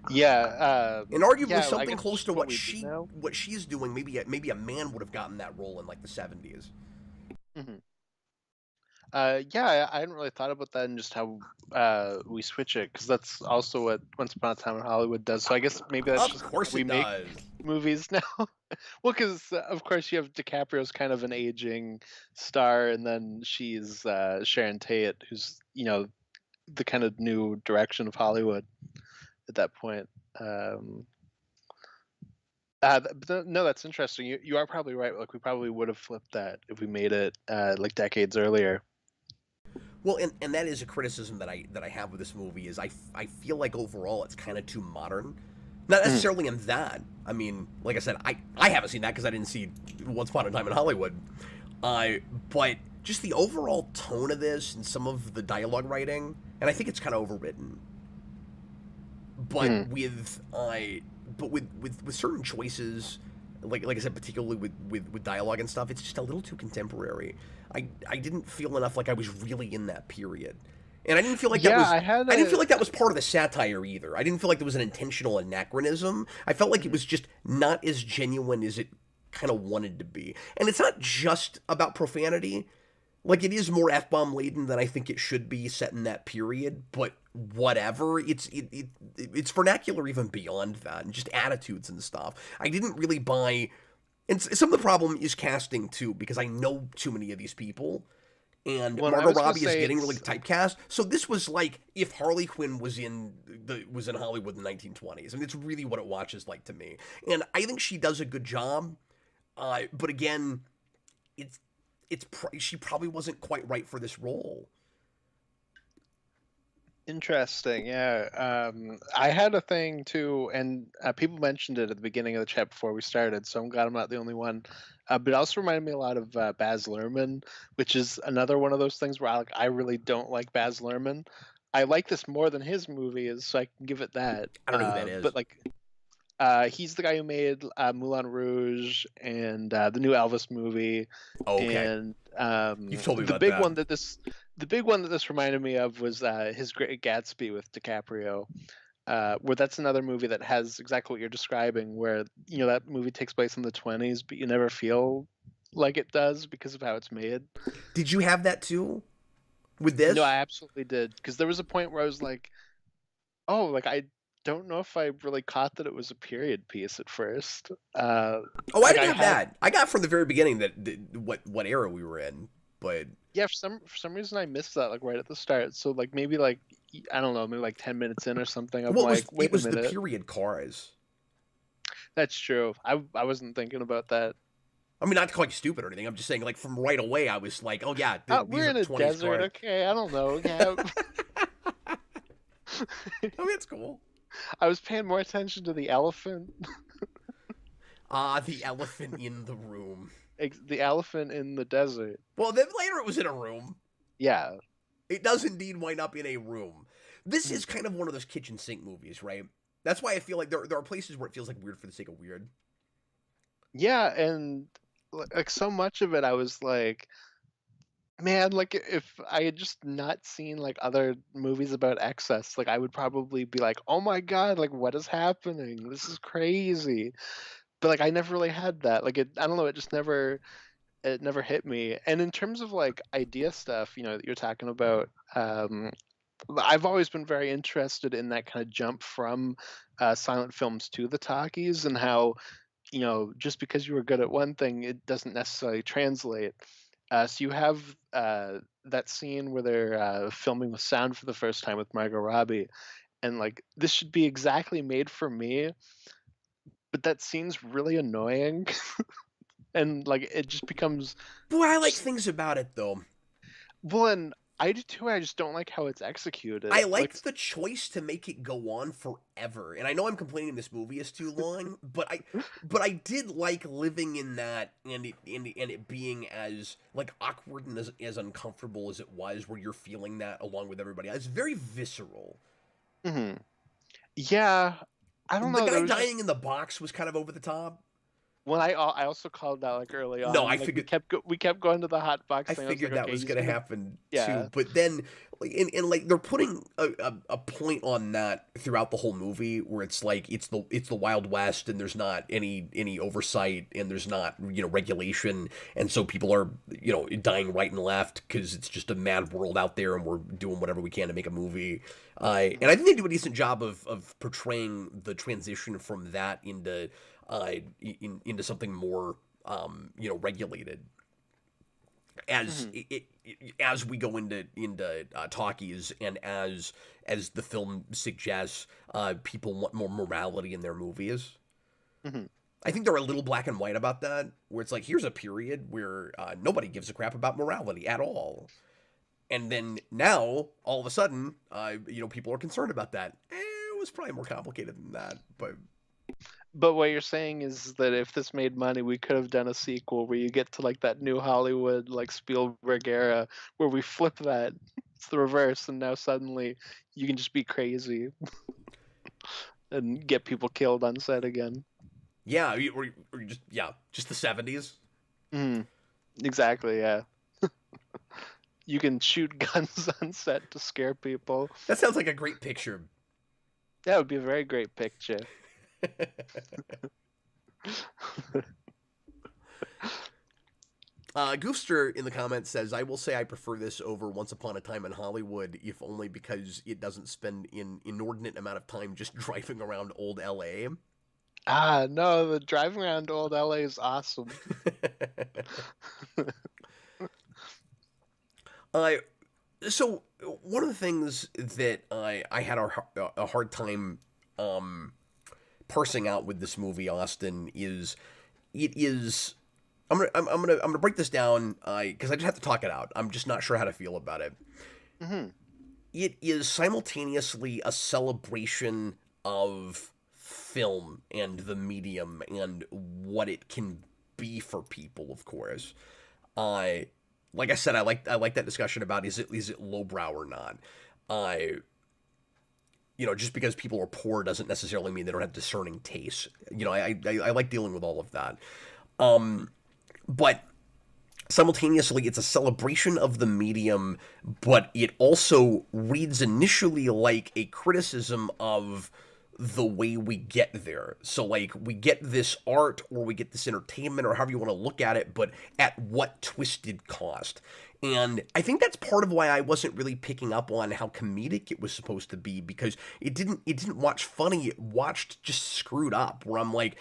Yeah, And arguably yeah. I something guess close just to what we do now. what she's doing. Maybe a man would have gotten that role in like the 70s. Hmm. Yeah, I hadn't really thought about that and just how we switch it, because that's also what Once Upon a Time in Hollywood does. So I guess maybe that's Of just course we it make does. movies now. Well, because of course you have DiCaprio's kind of an aging star, and then she's Sharon Tate, who's the kind of new direction of Hollywood at that point. Um, no, that's interesting. You are probably right. Like we probably would have flipped that if we made it like decades earlier. Well, and that is a criticism that I have with this movie is I feel like overall it's kind of too modern. Not Mm. necessarily in that. I mean, like I said, I haven't seen that because I didn't see Once Upon a Time in Hollywood. But just the overall tone of this and some of the dialogue writing, and I think it's kind of overwritten. But Mm. with certain choices, like I said, particularly with dialogue and stuff, it's just a little too contemporary. I didn't feel enough like I was really in that period, and I didn't feel like that Yeah, was I had I didn't feel a like that was part of the satire either. I didn't feel like there was an intentional anachronism. I felt like it Mhm. was just not as genuine as it kind of wanted to be, and it's not just about profanity. Like it is more f bomb laden than I think it should be set in that period, but whatever. It's vernacular even beyond that, and just attitudes and stuff. I didn't really buy, and some of the problem is casting too, because I know too many of these people, and Well, I Margot was gonna Robbie is say getting really it's typecast. So this was like if Harley Quinn was in Hollywood in the 1920s. I mean, it's really what it watches like to me, and I think she does a good job. But again, it's she probably wasn't quite right for this role. interesting. Yeah, I had a thing too, and people mentioned it at the beginning of the chat before we started, so I'm glad I'm not the only one. But it also reminded me a lot of Baz Luhrmann, which is another one of those things where I really don't like Baz Luhrmann. I like this more than his movies, so I can give it that. I don't know who that But is. like he's the guy who made Moulin Rouge and the new Elvis movie, Oh, okay, and you've told me about that. the big one that this reminded me of was his Great Gatsby with DiCaprio, where that's another movie that has exactly what you're describing, where that movie takes place in the 20s, but you never feel like it does because of how it's made. Did you have that too with No, I this? absolutely did, because there was a point where I was like, oh, like I don't know if I really caught that it was a period piece at first. Oh, I Like didn't I have had, that. I got from the very beginning what era we were in, but yeah, for some reason I missed that like right at the start. So like maybe like I don't know, maybe like 10 minutes in or something. I'm well, like, it wait a was the minute, period cars. that's true. I wasn't thinking about that. I mean, not to call you stupid or anything. I'm just saying, like from right away, I was like, oh yeah, these We're are in a 20s desert, cars. okay? I don't know. Yeah, I mean, it's cool. I was paying more attention to the elephant, The elephant in the room. the elephant in the desert. Well, then later it was in a room. Yeah. It does indeed wind up in a room. This Mhm. is kind of one of those kitchen sink movies, right? That's why I feel like there are places where it feels like weird for the sake of weird. Yeah, and like so much of it, I was like, man, like if I had just not seen like other movies about excess, like I would probably be like, oh my god, like what is happening? This is crazy. But like I never really had that. Like I don't know, it never hit me. And in terms of like idea stuff, that you're talking about, I've always been very interested in that kind of jump from silent films to the talkies, and how just because you were good at one thing, it doesn't necessarily translate. So you have that scene where they're filming with sound for the first time with Margot Robbie, and like this should be exactly made for me, but that scene's really annoying, and like it just becomes Boy, I like just things about it though. well, and I do too. I just don't like how it's executed. I Like, liked the choice to make it go on forever. And I know I'm complaining this movie is too long, but I did like living in that, and it being as like awkward and as uncomfortable as it was, where you're feeling that along with everybody. It's very visceral. mhm. Yeah, I don't The know. There guy was just dying in the box was kind of over the top. when I also called that like early No, I on. Like figured we kept going to the hot box I thing. I was like, figured that okay, was he's gonna gonna, happen yeah. too, but then, like, and like they're putting a point on that throughout the whole movie, where it's like it's the Wild West, and there's not any oversight, and there's not regulation, and so people are dying right and left because it's just a mad world out there, and we're doing whatever we can to make a movie. And I think they do a decent job of portraying the transition from that into something more regulated as Mhm. as we go into talkies, and as the film suggests, people want more morality in their movies. Mhm. I think they're a little black and white about that, where it's like, here's a period where nobody gives a crap about morality at all, and then now all of a sudden, people are concerned about that. It was probably more complicated than that, but But what you're saying is that if this made money, we could have done a sequel where you get to like that new Hollywood, like Spielberg era, where we flip that. It's the reverse, and now suddenly you can just be crazy and get people killed on set again. yeah, or just the '70s. Mm, exactly, yeah. You can shoot guns on set to scare people. That sounds like a great picture. That would be a very great picture. Goofster in the comments says, "I will say I prefer this over Once Upon a Time in Hollywood, if only because it doesn't spend an inordinate amount of time just driving around old LA." Ah, no, the driving around old LA is awesome. uh, so one of the things that I had a hard time parsing out with this movie, Austin, is it is. I'm gonna break this down because I just have to talk it out. I'm just not sure how to feel about it. Hmm. It is simultaneously a celebration of film and the medium and what it can be for people. Of course, I like I said, I like that discussion about is it lowbrow or not. I just because people are poor doesn't necessarily mean they don't have discerning tastes. I like dealing with all of that. But simultaneously, it's a celebration of the medium, but it also reads initially like a criticism of the way we get there. So, like, we get this art or we get this entertainment or however you want to look at it, but at what twisted cost? And I think that's part of why I wasn't really picking up on how comedic it was supposed to be, because it didn't watch funny, it watched just screwed up, where I'm like,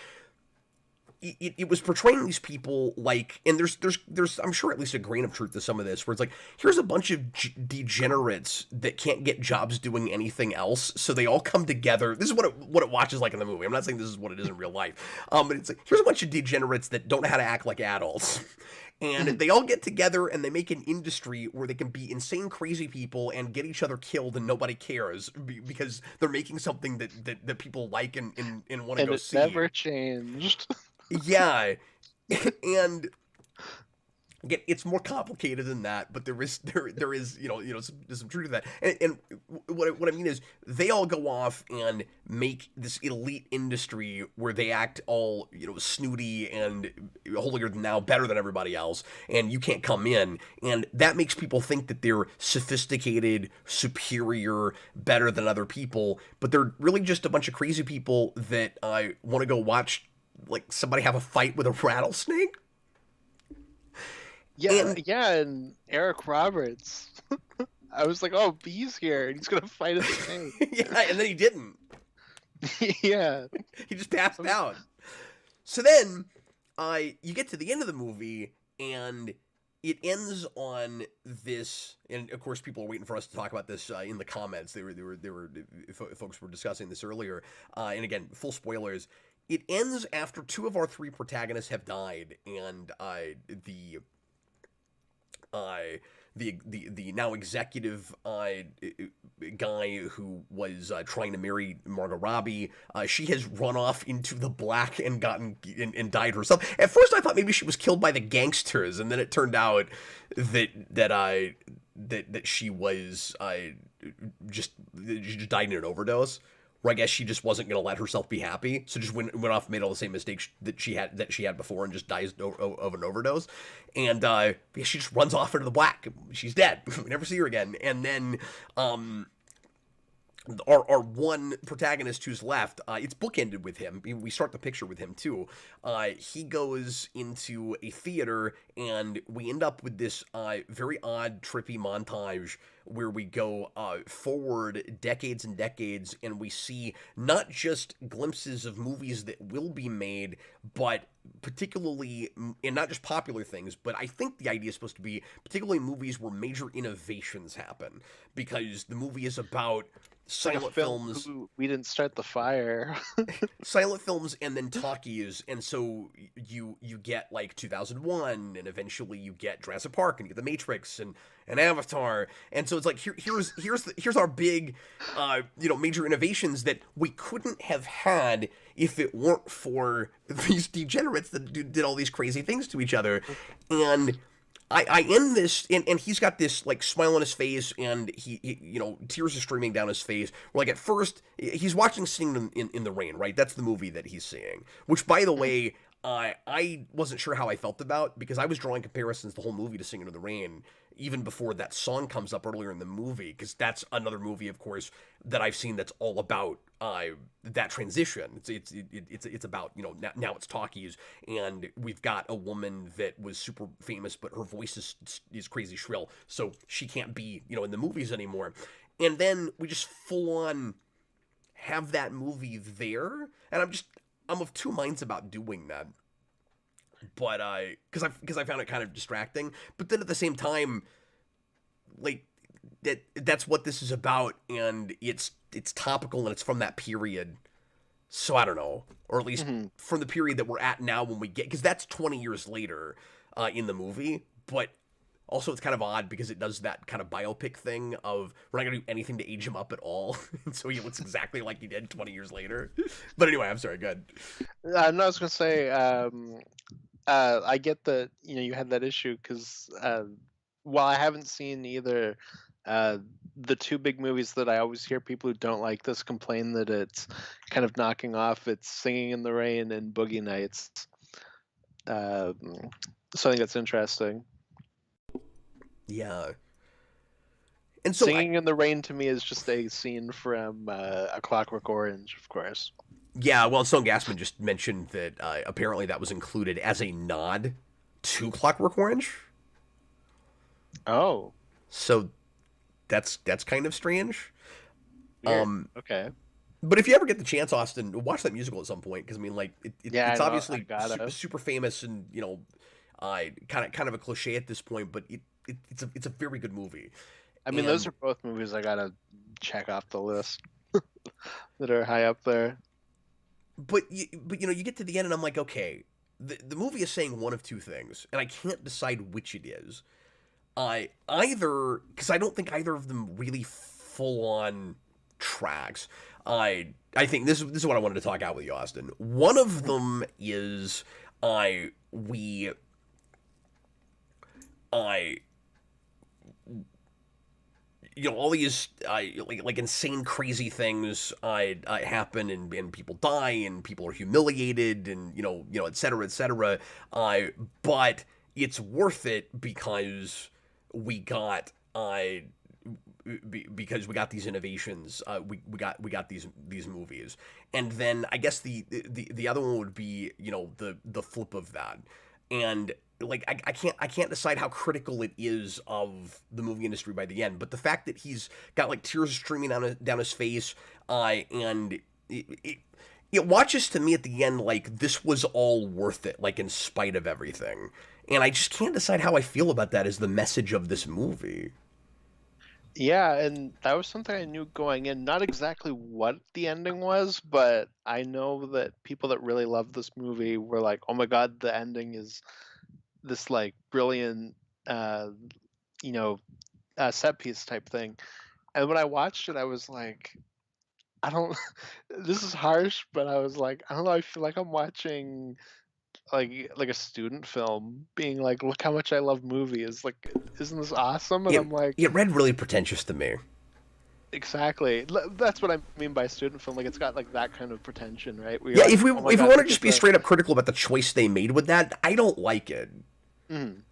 it was portraying these people like, and there's I'm sure at least a grain of truth to some of this, where it's like, here's a bunch of degenerates that can't get jobs doing anything else, so they all come together. This is what it watches like in the movie. I'm not saying this is what it is in real life, but it's like, here's a bunch of degenerates that don't know how to act like adults, and they all get together and they make an industry where they can be insane, crazy people and get each other killed, and nobody cares because they're making something that people like and want to And go it see. never changed. Yeah, and Again, it's more complicated than that, but there is there's some truth to that. And what I mean is, they all go off and make this elite industry where they act all snooty and holier than thou, better than everybody else, and you can't come in, and that makes people think that they're sophisticated, superior, better than other people, but they're really just a bunch of crazy people that want to go watch like somebody have a fight with a rattlesnake. Yeah, and Eric Roberts. I was like, oh, he's here, and he's gonna fight a snake. Yeah, and then he didn't. Yeah. He just passed out. So then, you get to the end of the movie, and it ends on this, and of course people are waiting for us to talk about this in the comments. Folks were discussing this earlier, and again, full spoilers. It ends after 2 of our 3 protagonists have died, and the now executive guy who was trying to marry Margot Robbie, she has run off into the black and died herself. At first, I thought maybe she was killed by the gangsters, and then it turned out that she was just died in an overdose. Where I guess she just wasn't going to let herself be happy, so just went off and made all the same mistakes that she had before, and just dies of an overdose. And she just runs off into the black. She's dead. We never see her again. And then our one protagonist who's left, it's bookended with him. We start the picture with him too. He goes into a theater, and we end up with this very odd, trippy montage where we go forward decades and decades, and we see not just glimpses of movies that will be made, but particularly, and not just popular things, but I think the idea is supposed to be particularly movies where major innovations happen, because the movie is about silent films. We didn't start the fire. Silent films, and then talkies, and so you get like 2001, and eventually you get Jurassic Park, and you get The Matrix, and Avatar, and so it's like here's our big major innovations that we couldn't have had if it weren't for these degenerates that did all these crazy things to each other. And I end this, and he's got this like smile on his face, and he tears are streaming down his face. Like at first, he's watching Singing in the Rain, right? That's the movie that he's seeing. Which, by the way, I wasn't sure how I felt about, because I was drawing comparisons the whole movie to Singing in the Rain, even before that song comes up earlier in the movie, because that's another movie, of course, that I've seen that's all about that transition. It's about now it's talkies, and we've got a woman that was super famous, but her voice is crazy shrill, so she can't be in the movies anymore. And then we just full on have that movie there, and I'm of 2 minds about doing that. But because I found it kind of distracting, but then at the same time, like that's what this is about, and it's topical, and it's from that period. So I don't know, or at least from the period that we're at now, when we get, because that's 20 years later in the movie. But also it's kind of odd because it does that kind of biopic thing of we're not gonna do anything to age him up at all, and so he looks exactly like he did 20 years later. But anyway, I'm sorry, go ahead. No, I was gonna say, I get that you had that issue, because while I haven't seen either the 2 big movies that I always hear people who don't like this complain that it's kind of knocking off, it's Singing in the Rain and Boogie Nights. So I think that's interesting. Yeah. And so Singing in the Rain to me is just a scene from A Clockwork Orange, of course. Yeah, well, Stone Gassman just mentioned that apparently that was included as a nod to Clockwork Orange. Oh. So that's kind of strange. Weird. Okay. But if you ever get the chance, Austin, watch that musical at some point, because I mean, like, it's obviously super famous, and kind of a cliche at this point, but it's a very good movie. I mean, those are both movies I gotta check off the list that are high up there. But you get to the end, and I'm like, okay, the movie is saying one of 2 things, and I can't decide which it is. Either, because I don't think either of them really full on tracks. I think this is what I wanted to talk out with you, Austin. One of them is I all these like insane crazy things happen, and people die and people are humiliated, and et cetera, et cetera. But it's worth it because we got because we got these innovations. We got these movies. And then I guess the other one would be the flip of that. And like I can't decide how critical it is of the movie industry by the end, but the fact that he's got like tears streaming down his face, and it watches to me at the end like this was all worth it, like in spite of everything. And I just can't decide how I feel about that as the message of this movie. Yeah, and that was something I knew going in. Not exactly what the ending was, but I know that people that really love this movie were like, "Oh my God, the ending is this like brilliant, uh, you know, set piece type thing." And when I watched it, I was like, I don't. This is harsh, but I was like, I don't know. I feel like I'm watching like a student film, being like, "Look how much I love movies! Like, isn't this awesome?" And It I'm like, it read really pretentious to me. exactly. That's what I mean by student film. Like, it's got like that kind of pretension, right? Where you're Yeah, like, if we "Oh my if we God, want to look just at be the." straight up critical about the choice they made with that, I don't like it.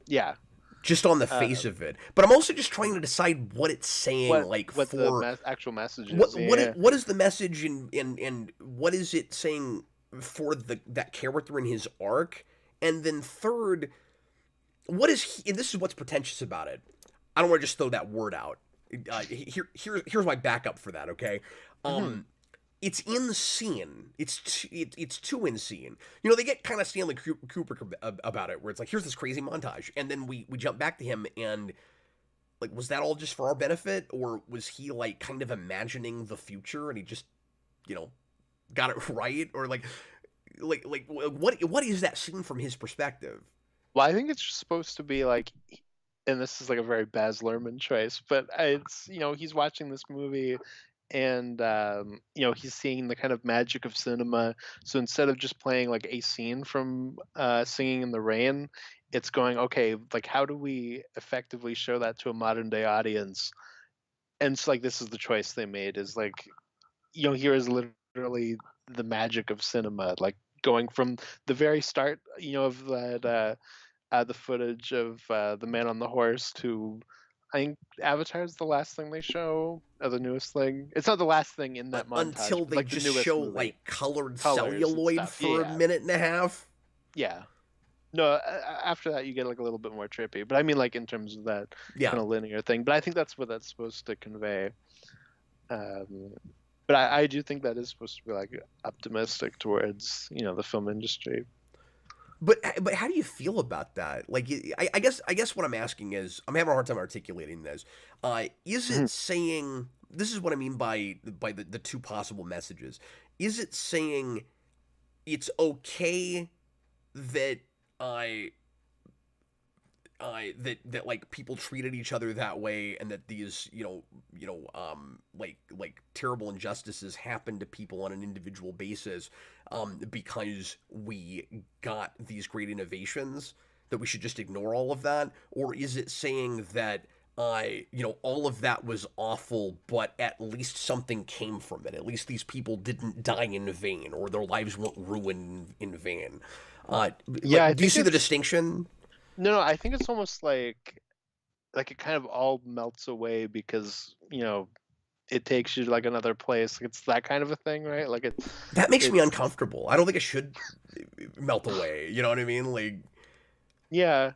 Yeah. Just on the Uh, face of it. But I'm also just trying to decide what it's saying, like what the for actual message is? Yeah. what is the message, and what is it saying for that character in his arc? And then third, what is he, and this is what's pretentious about it. I don't want to just throw that word out. Here's my backup for that. Okay, Hmm. it's in scene. It's too in scene. They get kind of Stanley Kubrick about it, where it's like, here's this crazy montage, and then we jump back to him, and like, was that all just for our benefit, or was he like kind of imagining the future, and he just you know got it right, or like what is that scene from his perspective? Well, I think it's supposed to be like, and this is like a very Baz Luhrmann choice, but it's, he's watching this movie, and he's seeing the kind of magic of cinema. So instead of just playing like a scene from Singing in the Rain, it's going, okay, like how do we effectively show that to a modern day audience? And it's like, this is the choice they made, is like, here is literally the magic of cinema, like going from the very start, of that the footage of the man on the horse to, I think Avatar is the last thing they show, or the newest thing. It's not the last thing in that montage, Until but they like the just newest show movie, like colored colors and celluloid stuff. for a Yeah, minute and a half. yeah. No, after that you get like a little bit more trippy, but I mean like in terms of that Yeah. kind of linear thing. But I think that's what that's supposed to convey. Um, but I do think that is supposed to be like optimistic towards the film industry. But how do you feel about that? Like, I guess what I'm asking is, I'm having a hard time articulating this. Is it saying, this is what I mean by the two possible messages? Is it saying it's okay that I that like people treated each other that way, and that these like terrible injustices happen to people on an individual basis, because we got these great innovations, that we should just ignore all of that? Or is it saying that all of that was awful, but at least something came from it, at least these people didn't die in vain, or their lives weren't ruined in vain? Yeah, I Do you think see the it's distinction? no, I think it's almost like it kind of all melts away because it takes you to like another place. Like, it's that kind of a thing, right? Like That makes me it's uncomfortable. I don't think it should melt away. You know what I mean? Like, yeah.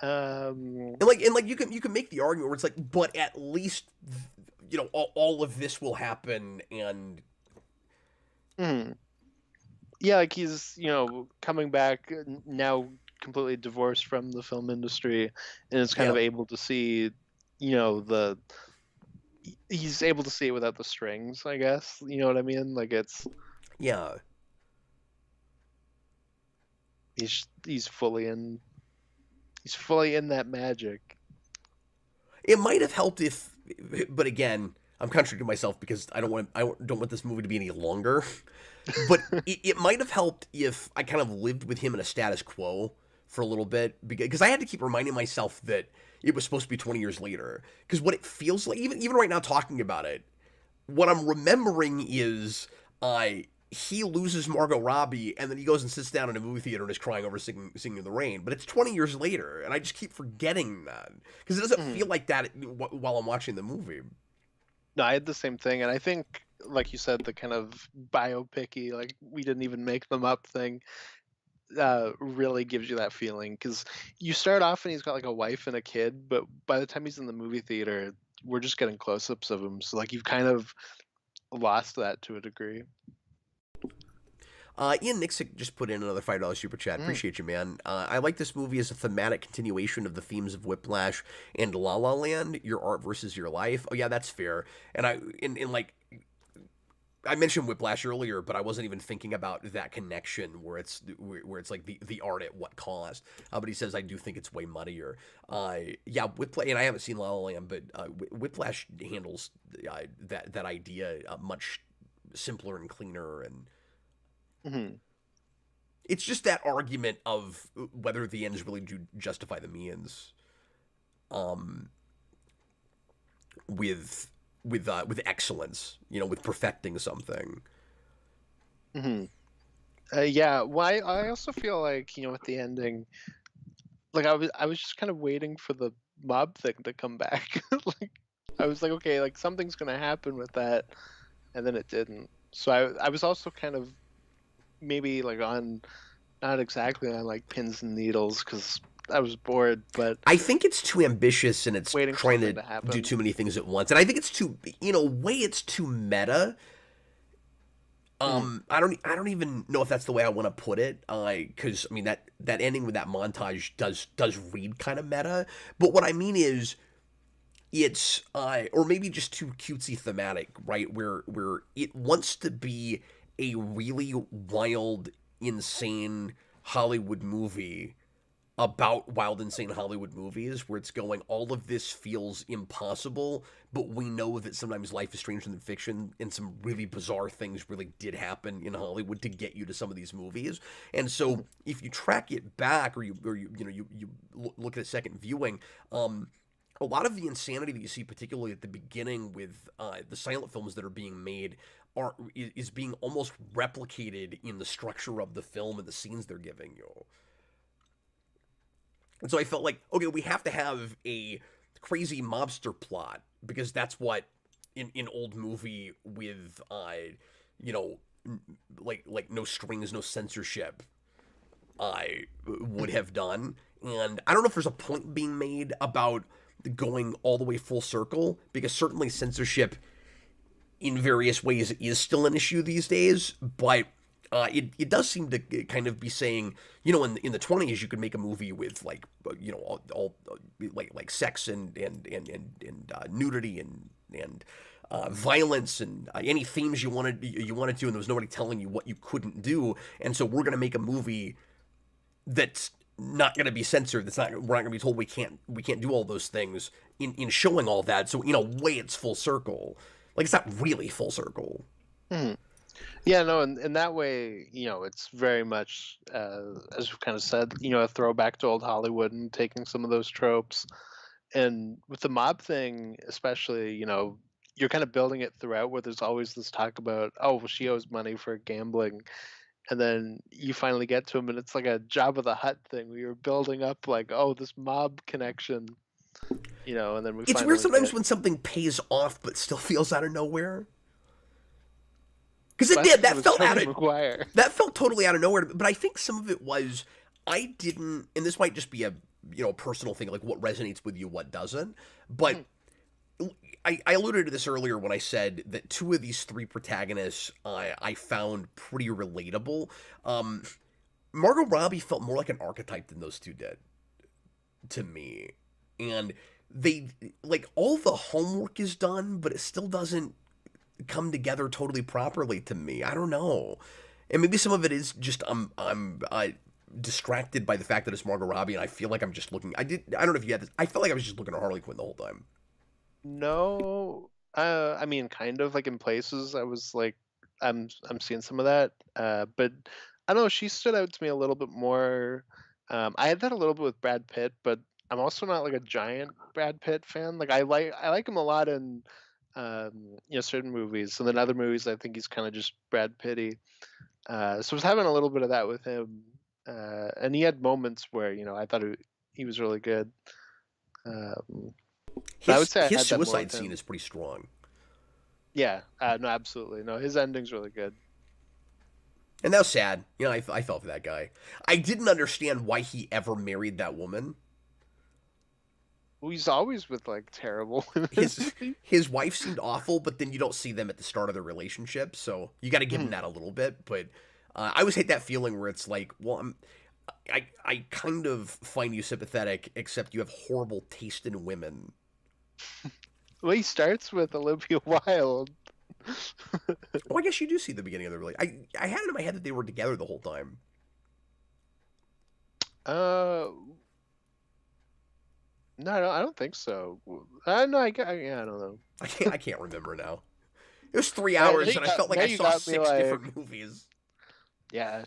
and like you can make the argument where it's like, but at least all of this will happen, and mm, yeah, like he's coming back now completely divorced from the film industry, and is kind yeah, of able to see the he's able to see it without the strings, I guess. You know what I mean? Like it's yeah. he's fully in that magic. It might have helped if, but again, I'm contradicting myself because I don't want this movie to be any longer. But it might have helped if I kind of lived with him in a status quo for a little bit because I had to keep reminding myself that it was supposed to be 20 years later. Because what it feels like, even right now talking about it, what I'm remembering is he loses Margot Robbie, and then he goes and sits down in a movie theater and is crying over Singing in the Rain. But it's 20 years later, and I just keep forgetting that because it doesn't Mhm. feel like that while I'm watching the movie. No, I had the same thing, and I think, like you said, the kind of biopicky, like we didn't even make them up thing, really gives you that feeling because you start off and he's got like a wife and a kid, but by the time he's in the movie theater, we're just getting close-ups of him. So like you've kind of lost that to a degree. Ian Nixick just put in another $5 super chat. Mm. Appreciate you, man. I like this movie as a thematic continuation of the themes of Whiplash and La La Land. Your art versus your life. Oh yeah, that's fair. And I mentioned Whiplash earlier, but I wasn't even thinking about that connection where it's like the art at what cost. But he says I do think it's way muddier. Yeah, Whiplash, and I haven't seen La La Land, but Whiplash handles that idea much simpler and cleaner, and Hmm. it's just that argument of whether the ends really do justify the means. Um, with excellence, with perfecting something. Hmm. Yeah, well, I also feel like, with the ending, like I was just kind of waiting for the mob thing to come back. Like I was like, okay, like something's gonna happen with that, and then it didn't. So I was also kind of maybe like on, not exactly on like pins and needles because I was bored, but I think it's too ambitious and it's waiting for trying something to to do happen. too many things at once. And I think it's too, in a way, it's too meta. Hmm. I don't even know if that's the way I want to put it. Because I mean that ending with that montage does read kind of meta. But what I mean is it's or maybe just too cutesy thematic, right? Where it wants to be a really wild, insane Hollywood movie about wild, insane Hollywood movies where it's going, all of this feels impossible, but we know that sometimes life is stranger than fiction and some really bizarre things really did happen in Hollywood to get you to some of these movies. And so if you track it back or you look at a second viewing, a lot of the insanity that you see, particularly at the beginning with the silent films that are being made, is being almost replicated in the structure of the film and the scenes they're giving you. And so I felt like, okay, we have to have a crazy mobster plot because that's what in old movie with you know like no strings, no censorship I would have done. And I don't know if there's a point being made about going all the way full circle because certainly censorship in various ways is still an issue these days, but it does seem to kind of be saying, in the 20s you could make a movie with like all like sex and nudity and violence and any themes you wanted to, and there was nobody telling you what you couldn't do, and so we're gonna make a movie that's not going to be censored. We're not going to be told we can't do all those things in showing all that. So in a way, it's full circle. Like it's not really full circle. Hmm. Yeah, no, and in that way, it's very much, as we've kind of said, a throwback to old Hollywood and taking some of those tropes. And with the mob thing, especially, you're kind of building it throughout where there's always this talk about, oh, well, she owes money for gambling. And then you finally get to him, and it's like a Jabba the Hutt thing where you're building up, like, oh, this mob connection, and then we It's weird finally sometimes get. when something pays off but still feels out of nowhere. Because Well, it that's did. because it That was felt out Tobey of Maguire. that felt totally out of nowhere. But I think some of it was I didn't, and this might just be a personal thing, like what resonates with you, what doesn't. But I alluded to this earlier when I said that two of these three protagonists I found pretty relatable. Um, Margot Robbie felt more like an archetype than those two did to me, and they like all the homework is done, but it still doesn't come together totally properly to me. I don't know, and maybe some of it is just I'm distracted by the fact that it's Margot Robbie, and I feel like I'm just looking. I don't know if you had this. I felt like I was just looking at Harley Quinn the whole time. No, I mean, kind of like in places. I was like, I'm seeing some of that, but I don't know. She stood out to me a little bit more I had that a little bit with Brad Pitt, but I'm also not like a giant Brad Pitt fan. Like I like him a lot in certain movies, and then other movies I think he's kind of just Brad Pitty. So I was having a little bit of that with him, and he had moments where I thought he was really good. Um, but I would say I His had that more suicide with scene him. is pretty strong. Yeah, no, absolutely, no. His ending's really good. And that was sad. I felt for that guy. I didn't understand why he ever married that woman. Well, he's always with like terrible women. His his wife seemed awful, but then you don't see them at the start of their relationship, so you got to give him that a little bit. But I always hate that feeling where it's like, well, I kind of find you sympathetic, except you have horrible taste in women. Well, he starts with Olivia Wilde. Oh, I guess you do see the beginning of the relationship. I had it in my head that they were together the whole time. Uh, no, I don't think so. No, yeah, I don't know. I can't remember now. It was 3 hours, and I felt like Now I you saw got me six like, different movies. yeah.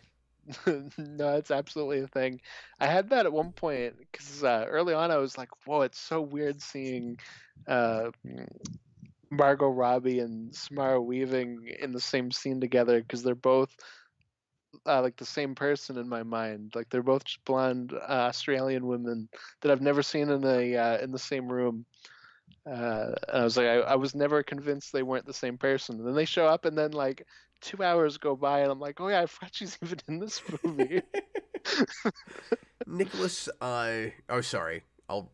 No, it's absolutely a thing. I had that at one point because early on I was like, "Whoa, it's so weird seeing uh, Margot Robbie and Samara Weaving in the same scene together because they're both like the same person in my mind. Like they're both just blonde Australian women that I've never seen in the same room." And I was like, I was never convinced they weren't the same person. And then they show up, and then like 2 hours go by, and I'm like, oh yeah, I forgot she's even in this movie. Nicholas, oh sorry, oh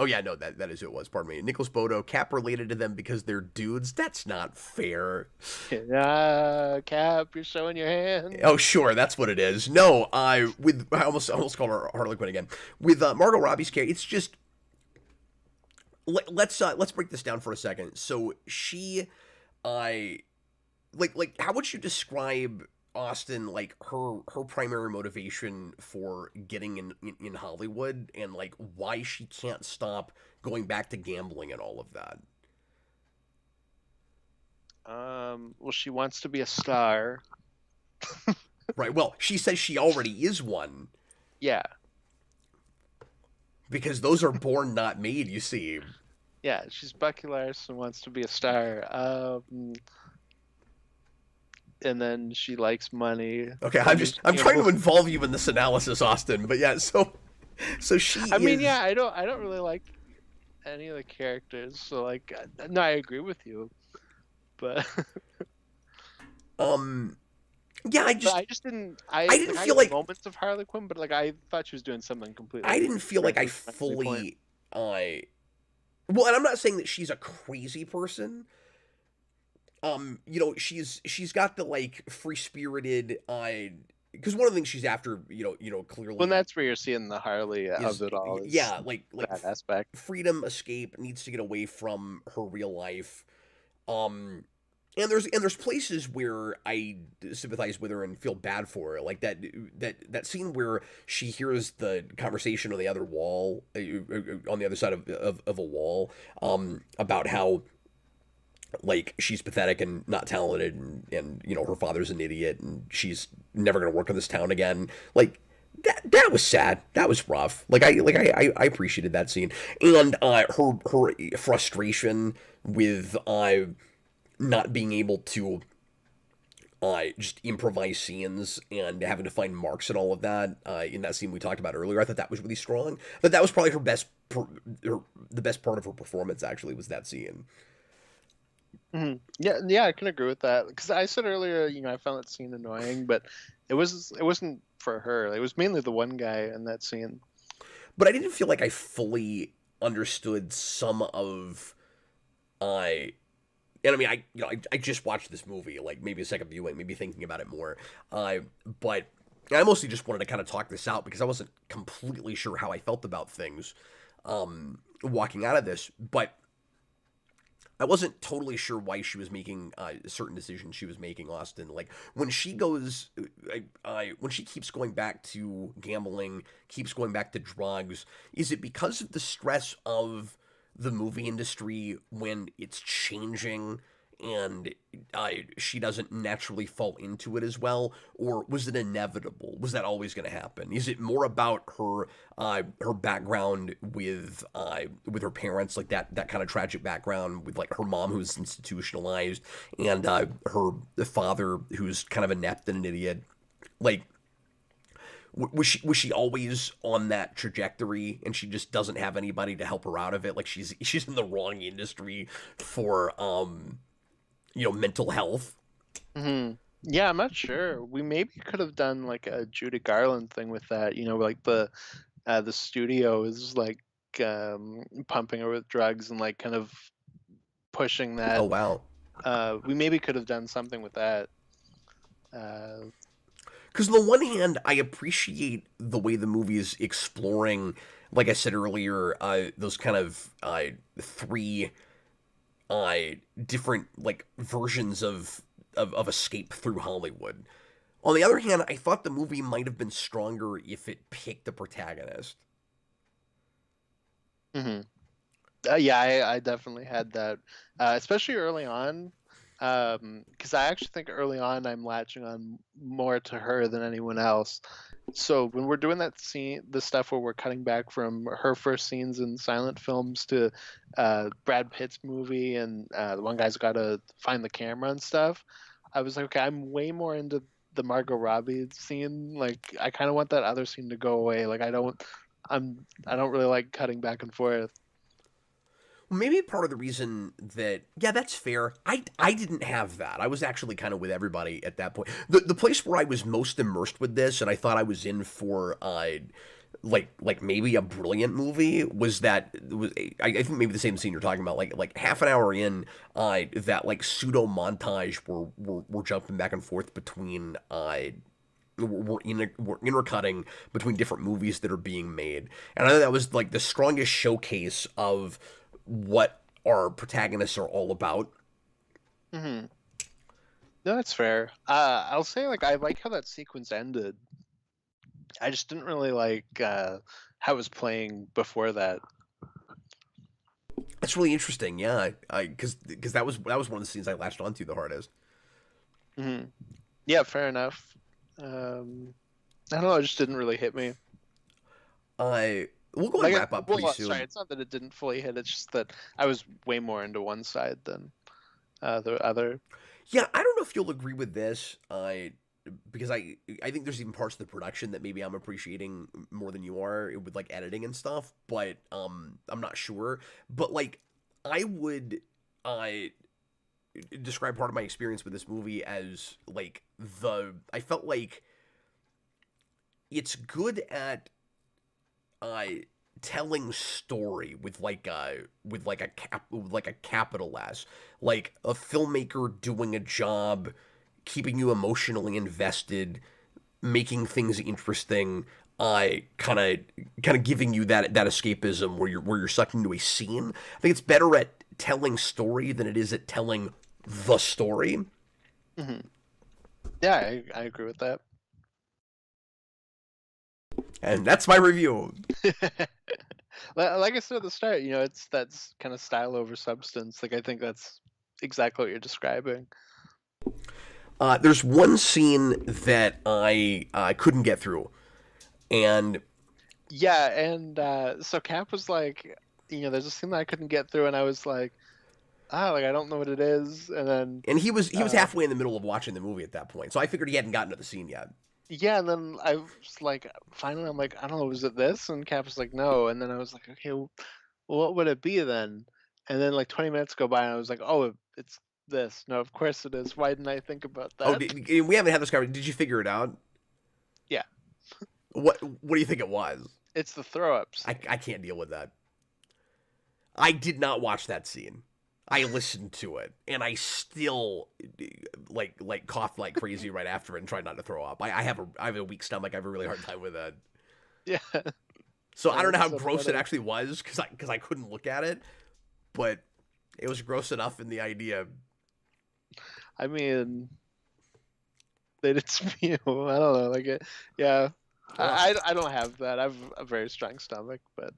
yeah, no, that is who it was. Pardon me, Nicholas Bodo. Cap related to them because they're dudes. That's not fair. Cap, you're showing your hand. Oh sure, that's what it is. No, I almost called her Harley Quinn again. With Margot Robbie's character, it's just let's break this down for a second. So she, I like how would you describe Austin, like her primary motivation for getting in Hollywood, and like why she can't stop going back to gambling and all of that? Well, she wants to be a star. Right. Well, she says she already is one Yeah, because those are born not made. You see. yeah, she's Bucky Larson, wants to be a star. And then she likes money. Okay, I'm trying to involve you in this analysis, Austin. But yeah, so she I mean, is. yeah, I don't really like any of the characters. So like, no, I agree with you, but Um. Yeah, I but just I just didn't. I didn't I feel had like moments of Harley Quinn, but like I thought she was doing something completely I didn't different. feel like I That's my only point. fully well, and I'm not saying that she's a crazy person. She's got the like free spirited because one of the things she's after, Well, and clearly that's where you're seeing the Harley of is it all. Is yeah, like that aspect? freedom, escape, needs to get away from her real life. And there's places where I sympathize with her and feel bad for her, like that scene where she hears the conversation on the other wall, on the other side of a wall, about how like she's pathetic and not talented, and her father's an idiot and she's never gonna work in this town again. Like that was sad. That was rough. I appreciated that scene, and her frustration with not being able to just improvise scenes and having to find marks and all of that in that scene we talked about earlier. I thought that was really strong. That was probably the best part of her performance. Actually, was that scene. Yeah, yeah, I can agree with that. Because I said earlier, I found that scene annoying, but it wasn't for her. It was mainly the one guy in that scene. But I didn't feel like I fully understood some of and I mean, I just watched this movie, like maybe a second viewing, maybe thinking about it more. But I mostly just wanted to kind of talk this out because I wasn't completely sure how I felt about things walking out of this. But I wasn't totally sure why she was making certain decisions she was making, Austin. Like when she goes, when she keeps going back to gambling, keeps going back to drugs, is it because of the stress of the movie industry when it's changing and she doesn't naturally fall into it as well, or was it inevitable? Was that always going to happen? Is it more about her background with her parents, like that kind of tragic background with like her mom who's institutionalized and her father who's kind of inept and an idiot? Like, was she always on that trajectory and she just doesn't have anybody to help her out of it? Like she's in the wrong industry for mental health. Hmm. Yeah, I'm not sure. We maybe could have done like a Judy Garland thing with that. Like the studio is like pumping her with drugs and like kind of pushing Oh that. wow. We maybe could have done something with that. Uh, Because on the one hand, I appreciate the way the movie is exploring, like I said earlier, those kind of three uh, different like versions of escape through Hollywood. On the other hand, I thought the movie might have been stronger if it picked a protagonist. mhm. Yeah, I definitely had that, especially early on, because I actually think early on I'm latching on more to her than anyone else. So when we're doing that scene, the stuff where we're cutting back from her first scenes in silent films to Brad Pitt's movie and the one guy's got to find the camera and stuff, I was like, okay, I'm way more into the Margot Robbie scene. Like, I kind of want that other scene to go away. Like, I don't really like cutting back and forth. Maybe part of the reason that yeah, that's fair. I didn't have that. I was actually kind of with everybody at that point. The place where I was most immersed with this, and I thought I was in for like maybe a brilliant movie was I think maybe the same scene you're talking about, like half an hour in, that like pseudo montage where we're jumping back and forth between we're intercutting between different movies that are being made, and I thought that was like the strongest showcase of what our protagonists are all about. Hmm. No, that's fair. I'll say like I like how that sequence ended. I just didn't really like how it was playing before that. That's really interesting. Yeah, I because that was one of the scenes I latched onto the hardest. Hmm. Yeah, fair enough. Um, I don't know. It just didn't really hit me. I We'll go and Like, wrap up pretty well, sorry, soon. it's not that it didn't fully hit. It's just that I was way more into one side than the other. Yeah, I don't know if you'll agree with this. Because I think there's even parts of the production that maybe I'm appreciating more than you are with like editing and stuff, but I'm not sure. But like I would I describe part of my experience with this movie as like I felt like it's good at uh telling story with like a capital S, like a filmmaker doing a job keeping you emotionally invested, making things interesting, kind of giving you that escapism where you're sucked into a scene. I think it's better at telling story than it is at telling the story. Hmm. Yeah, I agree with that. And that's my review. Like I said at the start, it's that's kind of style over substance. Like I think that's exactly what you're describing. There's one scene that I couldn't get through, and Yeah, and so Cap was like, there's a scene that I couldn't get through, and I was like, like I don't know what it is, and then he was uh, halfway in the middle of watching the movie at that point, so I figured he hadn't gotten to the scene yet. yeah, and then I was like, finally, I'm like, I don't know, was it this? And Cap was like, no, and then I was like, okay, well, what would it be then? And then like 20 minutes go by, and I was like, oh, it's this. No, of course it is. Why didn't I think about Oh, that? we haven't had this conversation. Did you figure it out? Yeah, What do you think it was? it's the throw up scene. I can't deal with that. I did not watch that scene. I listened to it, and I still like coughed like crazy right after it and tried not to throw up. I have a weak stomach. I have a really hard time with that. Yeah, So I don't know how it's gross it upsetting. actually was because I couldn't look at it, but it was gross enough in the idea. I mean, they did spew. I don't know, like it. Yeah, Ugh. I don't have that. I have a very strong stomach, but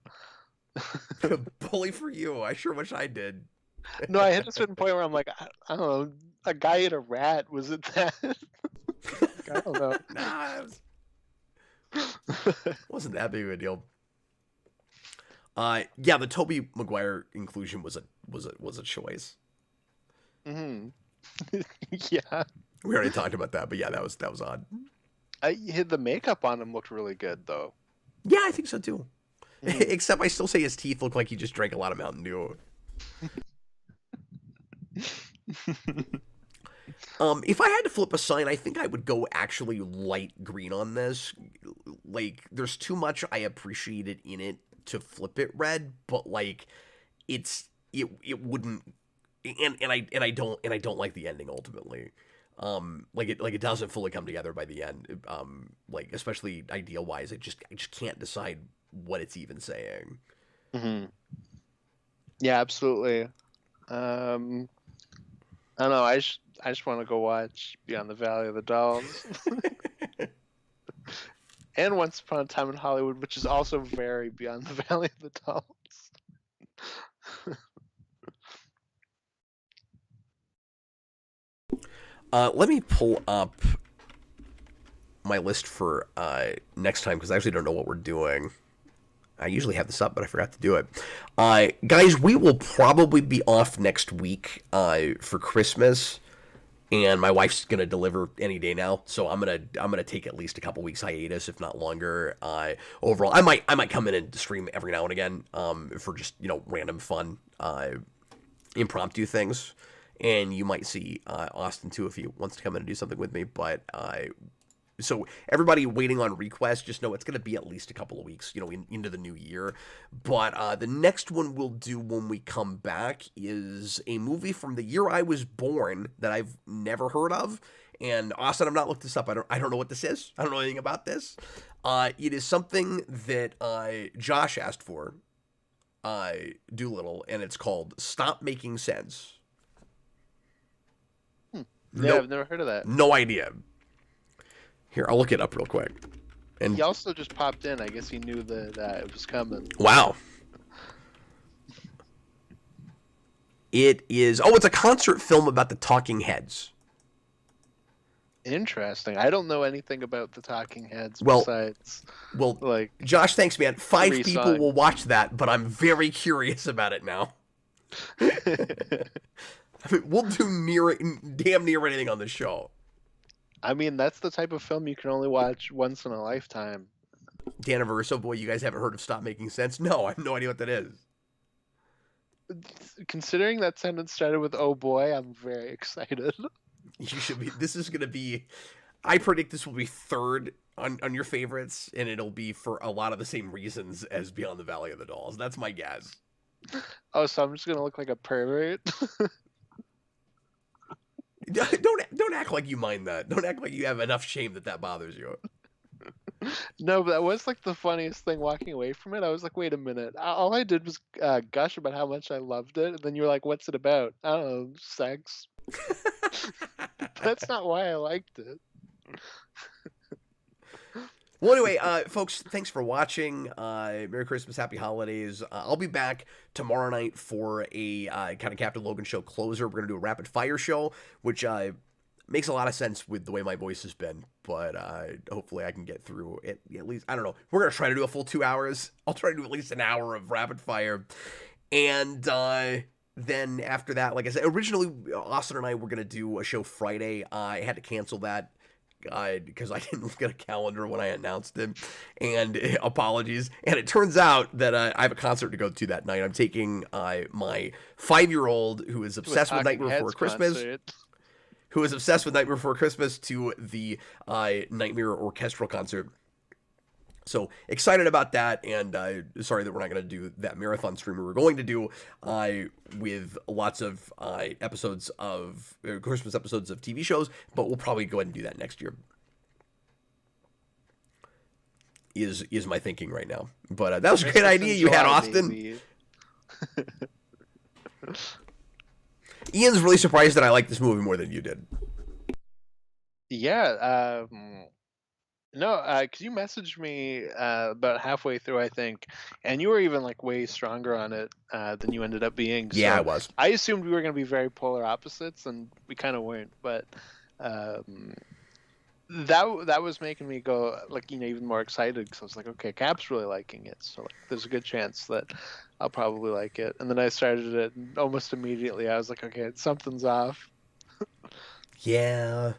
Bully for you. I sure wish I did. No, I hit a certain point where I'm like, I don't know, a guy ate a rat. Was it that? I don't know. Nah, wasn't that big of a deal. Yeah, the Tobey Maguire inclusion was a choice. Hmm. Yeah. We already talked about that, but yeah, that was odd. The makeup on him looked really good though. Yeah, I think so too. Mhm. Except I still say his teeth look like he just drank a lot of Mountain Dew. If I had to flip a sign, I think I would go actually light green on this. Like, there's too much I appreciated in it to flip it red, but like, it wouldn't, and I don't like the ending ultimately. It doesn't fully come together by the end. Like especially ideal wise, I just can't decide what it's even saying. Hmm. Yeah, absolutely. I don't know. I just want to go watch Beyond the Valley of the Dolls and Once Upon a Time in Hollywood, which is also very Beyond the Valley of the Dolls. Let me pull up my list for next time because I actually don't know what we're doing. I usually have this up, but I forgot to do it. Guys, we will probably be off next week for Christmas, and my wife's gonna deliver any day now, so I'm gonna take at least a couple weeks hiatus, if not longer. Overall, I might come in and stream every now and again for just random fun impromptu things, and you might see Austin too if he wants to come in and do something with me, but so everybody waiting on ReQuest, just know it's going to be at least a couple of weeks, into the new year. But the next one we'll do when we come back is a movie from the year I was born that I've never heard of. And Austin, I've not looked this up. I don't know what this is. I don't know anything about this. It is something that Josh asked for, Doolittle, and it's called Stop Making Sense. Yeah, Nope, I've never heard of that. no idea. Here, I'll look it up real quick. And He also just popped in. I guess he knew that it was coming. wow. It is. Oh, it's a concert film about the Talking Heads. Interesting. I don't know anything about the Talking Heads Well, besides Well, Josh, thanks, man. 5 3 people will songs. watch that, but I'm very curious about it now. I mean, we'll do damn near anything on the show. I mean, that's the type of film you can only watch once in a lifetime. Dan Averso, boy, you guys haven't heard of Stop Making Sense? No, I have no idea what that is. Considering that sentence started with "oh boy," I'm very excited. You should be. This is going to be. I predict this will be third on your favorites, and it'll be for a lot of the same reasons as Beyond the Valley of the Dolls. That's my guess. Oh, so I'm just gonna look like a pervert? Don't act like you mind that. Don't act like you have enough shame that bothers you. No, but that was like the funniest thing walking away from it. I was like, wait a minute. All I did was gush about how much I loved it. And then you're like, what's it about? I don't know, sex. That's not why I liked it. Well, anyway, folks, thanks for watching. Merry Christmas, Happy Holidays. I'll be back tomorrow night for a kind of Captain Logan show closer. We're going to do a rapid fire show, which makes a lot of sense with the way my voice has been. But hopefully I can get through it at least. I don't know. We're going to try to do a full 2 hours. I'll try to do at least an hour of rapid fire. And then after that, like I said, originally Austin and I were going to do a show Friday. I had to cancel that because I didn't look at a calendar when I announced it, and apologies. And it turns out that I have a concert to go to that night. I'm taking my 5-year-old who is obsessed with Nightmare Before Christmas, to the Nightmare Orchestral concert. So excited about that, and sorry that we're not going to do that marathon stream we were going to do with lots of episodes of Christmas episodes of TV shows, but we'll probably go ahead and do that next year. Is my thinking right now. But that was a great idea you had, Austin. Ian's really surprised that I like this movie more than you did. Yeah, No, because you messaged me about halfway through, I think, and you were even like way stronger on it than you ended up being. Yeah, I So was. I assumed we were going to be very polar opposites, and we kind of weren't. But um, that was making me go like even more excited because I was like, okay, Cap's really liking it, so like, there's a good chance that I'll probably like it. And then I started it, and almost immediately I was like, okay, something's off. Yeah,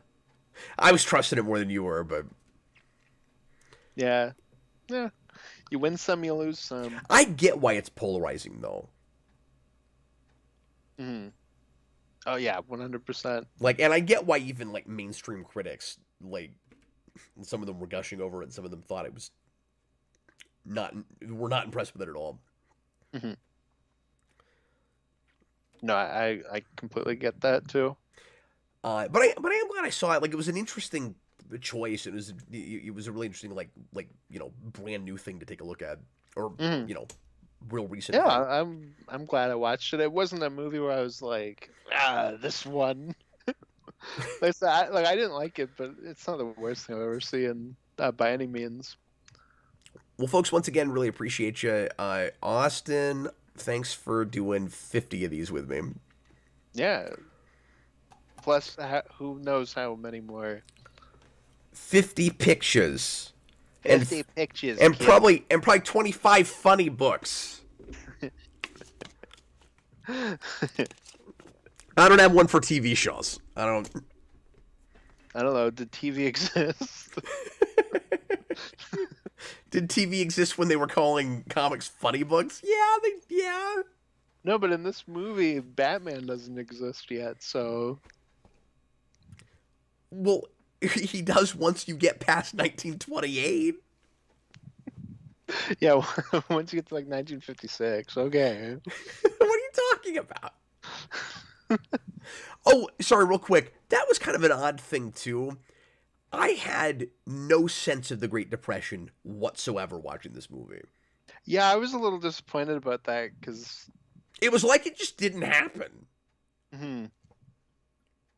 I was trusting it more than you were, but Yeah, yeah. You win some, you lose some. I get why it's polarizing though. Mhm. Oh yeah, 100%. Like, and I get why even like mainstream critics, like some of them were gushing over it, and some of them thought it was not, were not impressed with it at all. Hmm. No, I completely get that too. But I am glad I saw it. Like, it was an interesting choice. It was a really interesting brand new thing to take a look at, or Hmm. real recent Yeah, thing. I'm glad I watched it. It wasn't a movie where I was like, this one. Like, I didn't like it, but it's not the worst thing I've ever seen by any means. Well, folks, once again, really appreciate you, Austin. Thanks for doing 50 of these with me. Yeah. Plus, who knows how many more? 50 pictures, and 50 pictures, and kid. probably 25 funny books. I don't have one for TV shows. I don't. I don't know. Did TV exist? Did TV exist when they were calling comics funny books? Yeah. No, but in this movie, Batman doesn't exist yet, so Well, he does once you get past 1928. yeah. Once you get to like 1956, okay. What are you talking about? Oh, sorry, real quick. That was kind of an odd thing too. I had no sense of the Great Depression whatsoever watching this movie. Yeah, I was a little disappointed about that because, It was like it just didn't happen.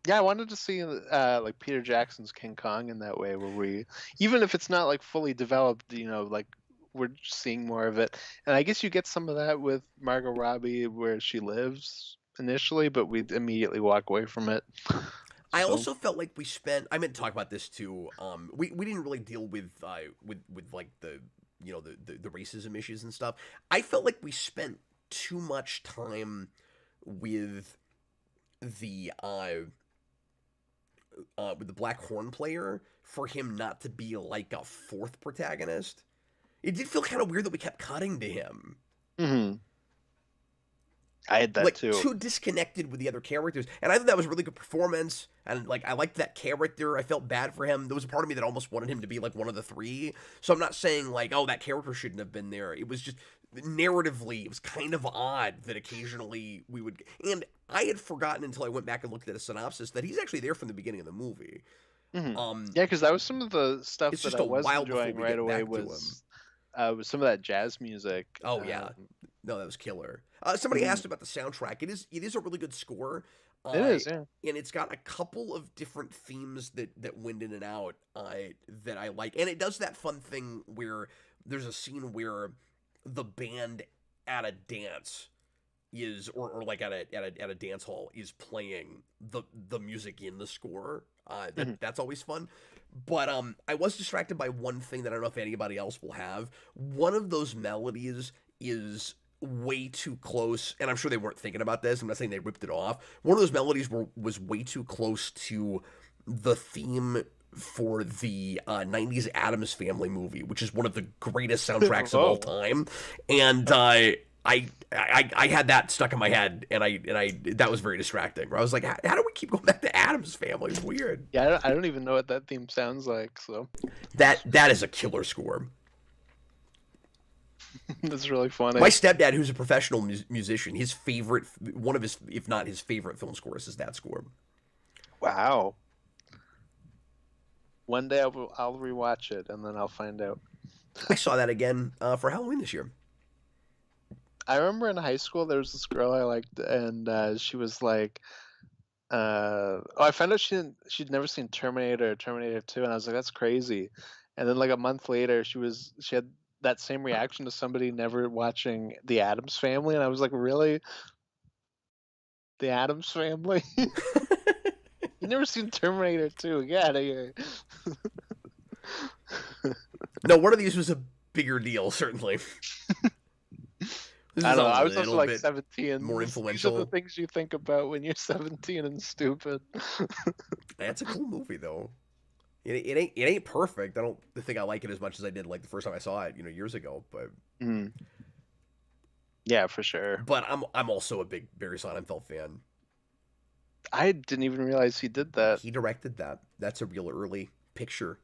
yeah, I wanted to see like Peter Jackson's King Kong in that way, where we, even if it's not like fully developed, like we're seeing more of it. And I guess you get some of that with Margot Robbie where she lives initially, but we immediately walk away from it. I So, also felt like we spent. I meant to talk about this too. We didn't really deal with like the racism issues and stuff. I felt like we spent too much time with the with the black horn player for him not to be like a fourth protagonist. It did feel kind of weird that we kept cutting to him. mhm. I had that Like too. too disconnected with the other characters, and I thought that was a really good performance. And like I liked that character. I felt bad for him. There was a part of me that almost wanted him to be like one of the three. So I'm not saying like, oh, that character shouldn't have been there. It was just narratively, it was kind of odd that occasionally we would. And I had forgotten until I went back and looked at a synopsis that he's actually there from the beginning of the movie. Mhm. Um, Yeah, because that was some of the stuff it's that just I a was while before enjoying we right get away back to him. was some of that jazz music. Oh yeah, no, that was killer. Somebody Mhm. asked about the soundtrack. It is a really good score, It is, yeah. and it's got a couple of different themes that wind in and out that I like, and it does that fun thing where there's a scene where the band at a dance is or like at a dance hall is playing the music in the score. Mhm. That's always fun. But I was distracted by one thing that I don't know if anybody else will have. One of those melodies is way too close, and I'm sure they weren't thinking about this. I'm not saying they ripped it off. One of those melodies was way too close to the theme for the 90s Addams Family movie, which is one of the greatest soundtracks of all Oh, time. And I had that stuck in my head, and I that was very distracting. Where I was like, how do we keep going back to Addams Family? It's weird. yeah. I don't even know what that theme sounds like, so That is a killer score. that's really My funny. stepdad, who's a professional musician, his favorite, one of his, if not his favorite film scores, is that score. Wow. One day I'll rewatch it and then I'll find out. I saw that again for Halloween this year. I remember in high school there was this girl I liked, and she was like, I found out she'd never seen Terminator or Terminator 2, and I was like, that's crazy. And then like a month later, she had that same reaction to somebody never watching The Addams Family, and I was like, really? The Addams Family? You never seen Terminator 2? Get out of here. No, one of these was a bigger deal, certainly. This I is don't a know. I was also little like bit 17. more These are the influential. things you think about when you're 17 and stupid. That's a cool movie, though. It ain't perfect. I don't think I like it as much as I did like the first time I saw it, years ago. But Mm. Yeah, for sure. I'm also a big Barry Sonnenfeld fan. I didn't even realize he did that. He directed that. That's a real early picture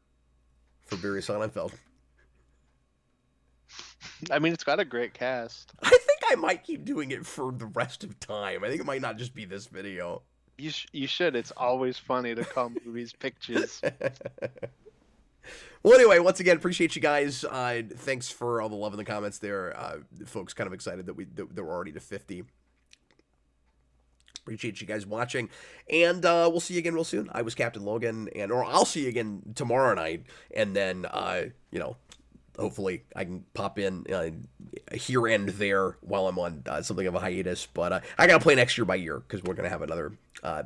for Barry Sonnenfeld. I mean, it's got a great cast. I think I might keep doing it for the rest of time. I think it might not just be this video. You should. It's always funny to call movies pictures. Well, anyway, once again, appreciate you guys. Thanks for all the love in the comments there. Folks kind of excited that we're already to 50. Appreciate you guys watching, and we'll see you again real soon. I was Captain Logan, or I'll see you again tomorrow night, and then hopefully I can pop in here and there while I'm on something of a hiatus. But I gotta play next year by year because we're gonna have another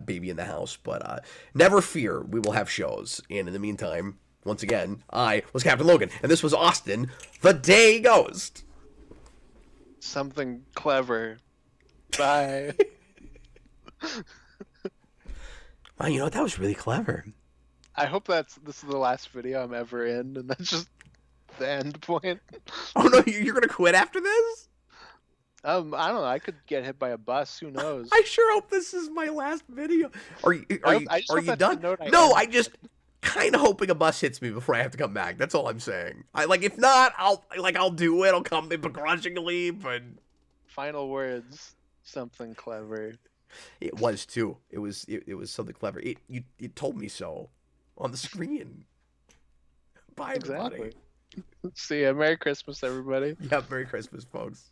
baby in the house. But never fear, we will have shows. And in the meantime, once again, I was Captain Logan, and this was Austin, the Day Ghost. Something clever. Bye. Wow, that was really clever. I hope this is the last video I'm ever in, and that's just the end point. Oh no, you're gonna quit after this? I don't know. I could get hit by a bus. Who knows? I sure hope this is my last video. Are you done? I No, I just kind of hoping a bus hits me before I have to come back. That's all I'm saying. If not, I'll do it. I'll come begrudgingly, but final words. Something clever. It was too. It was something clever. You told me so on the screen. Bye, everybody. Exactly. See ya. Merry Christmas, everybody. Yeah, Merry Christmas, folks.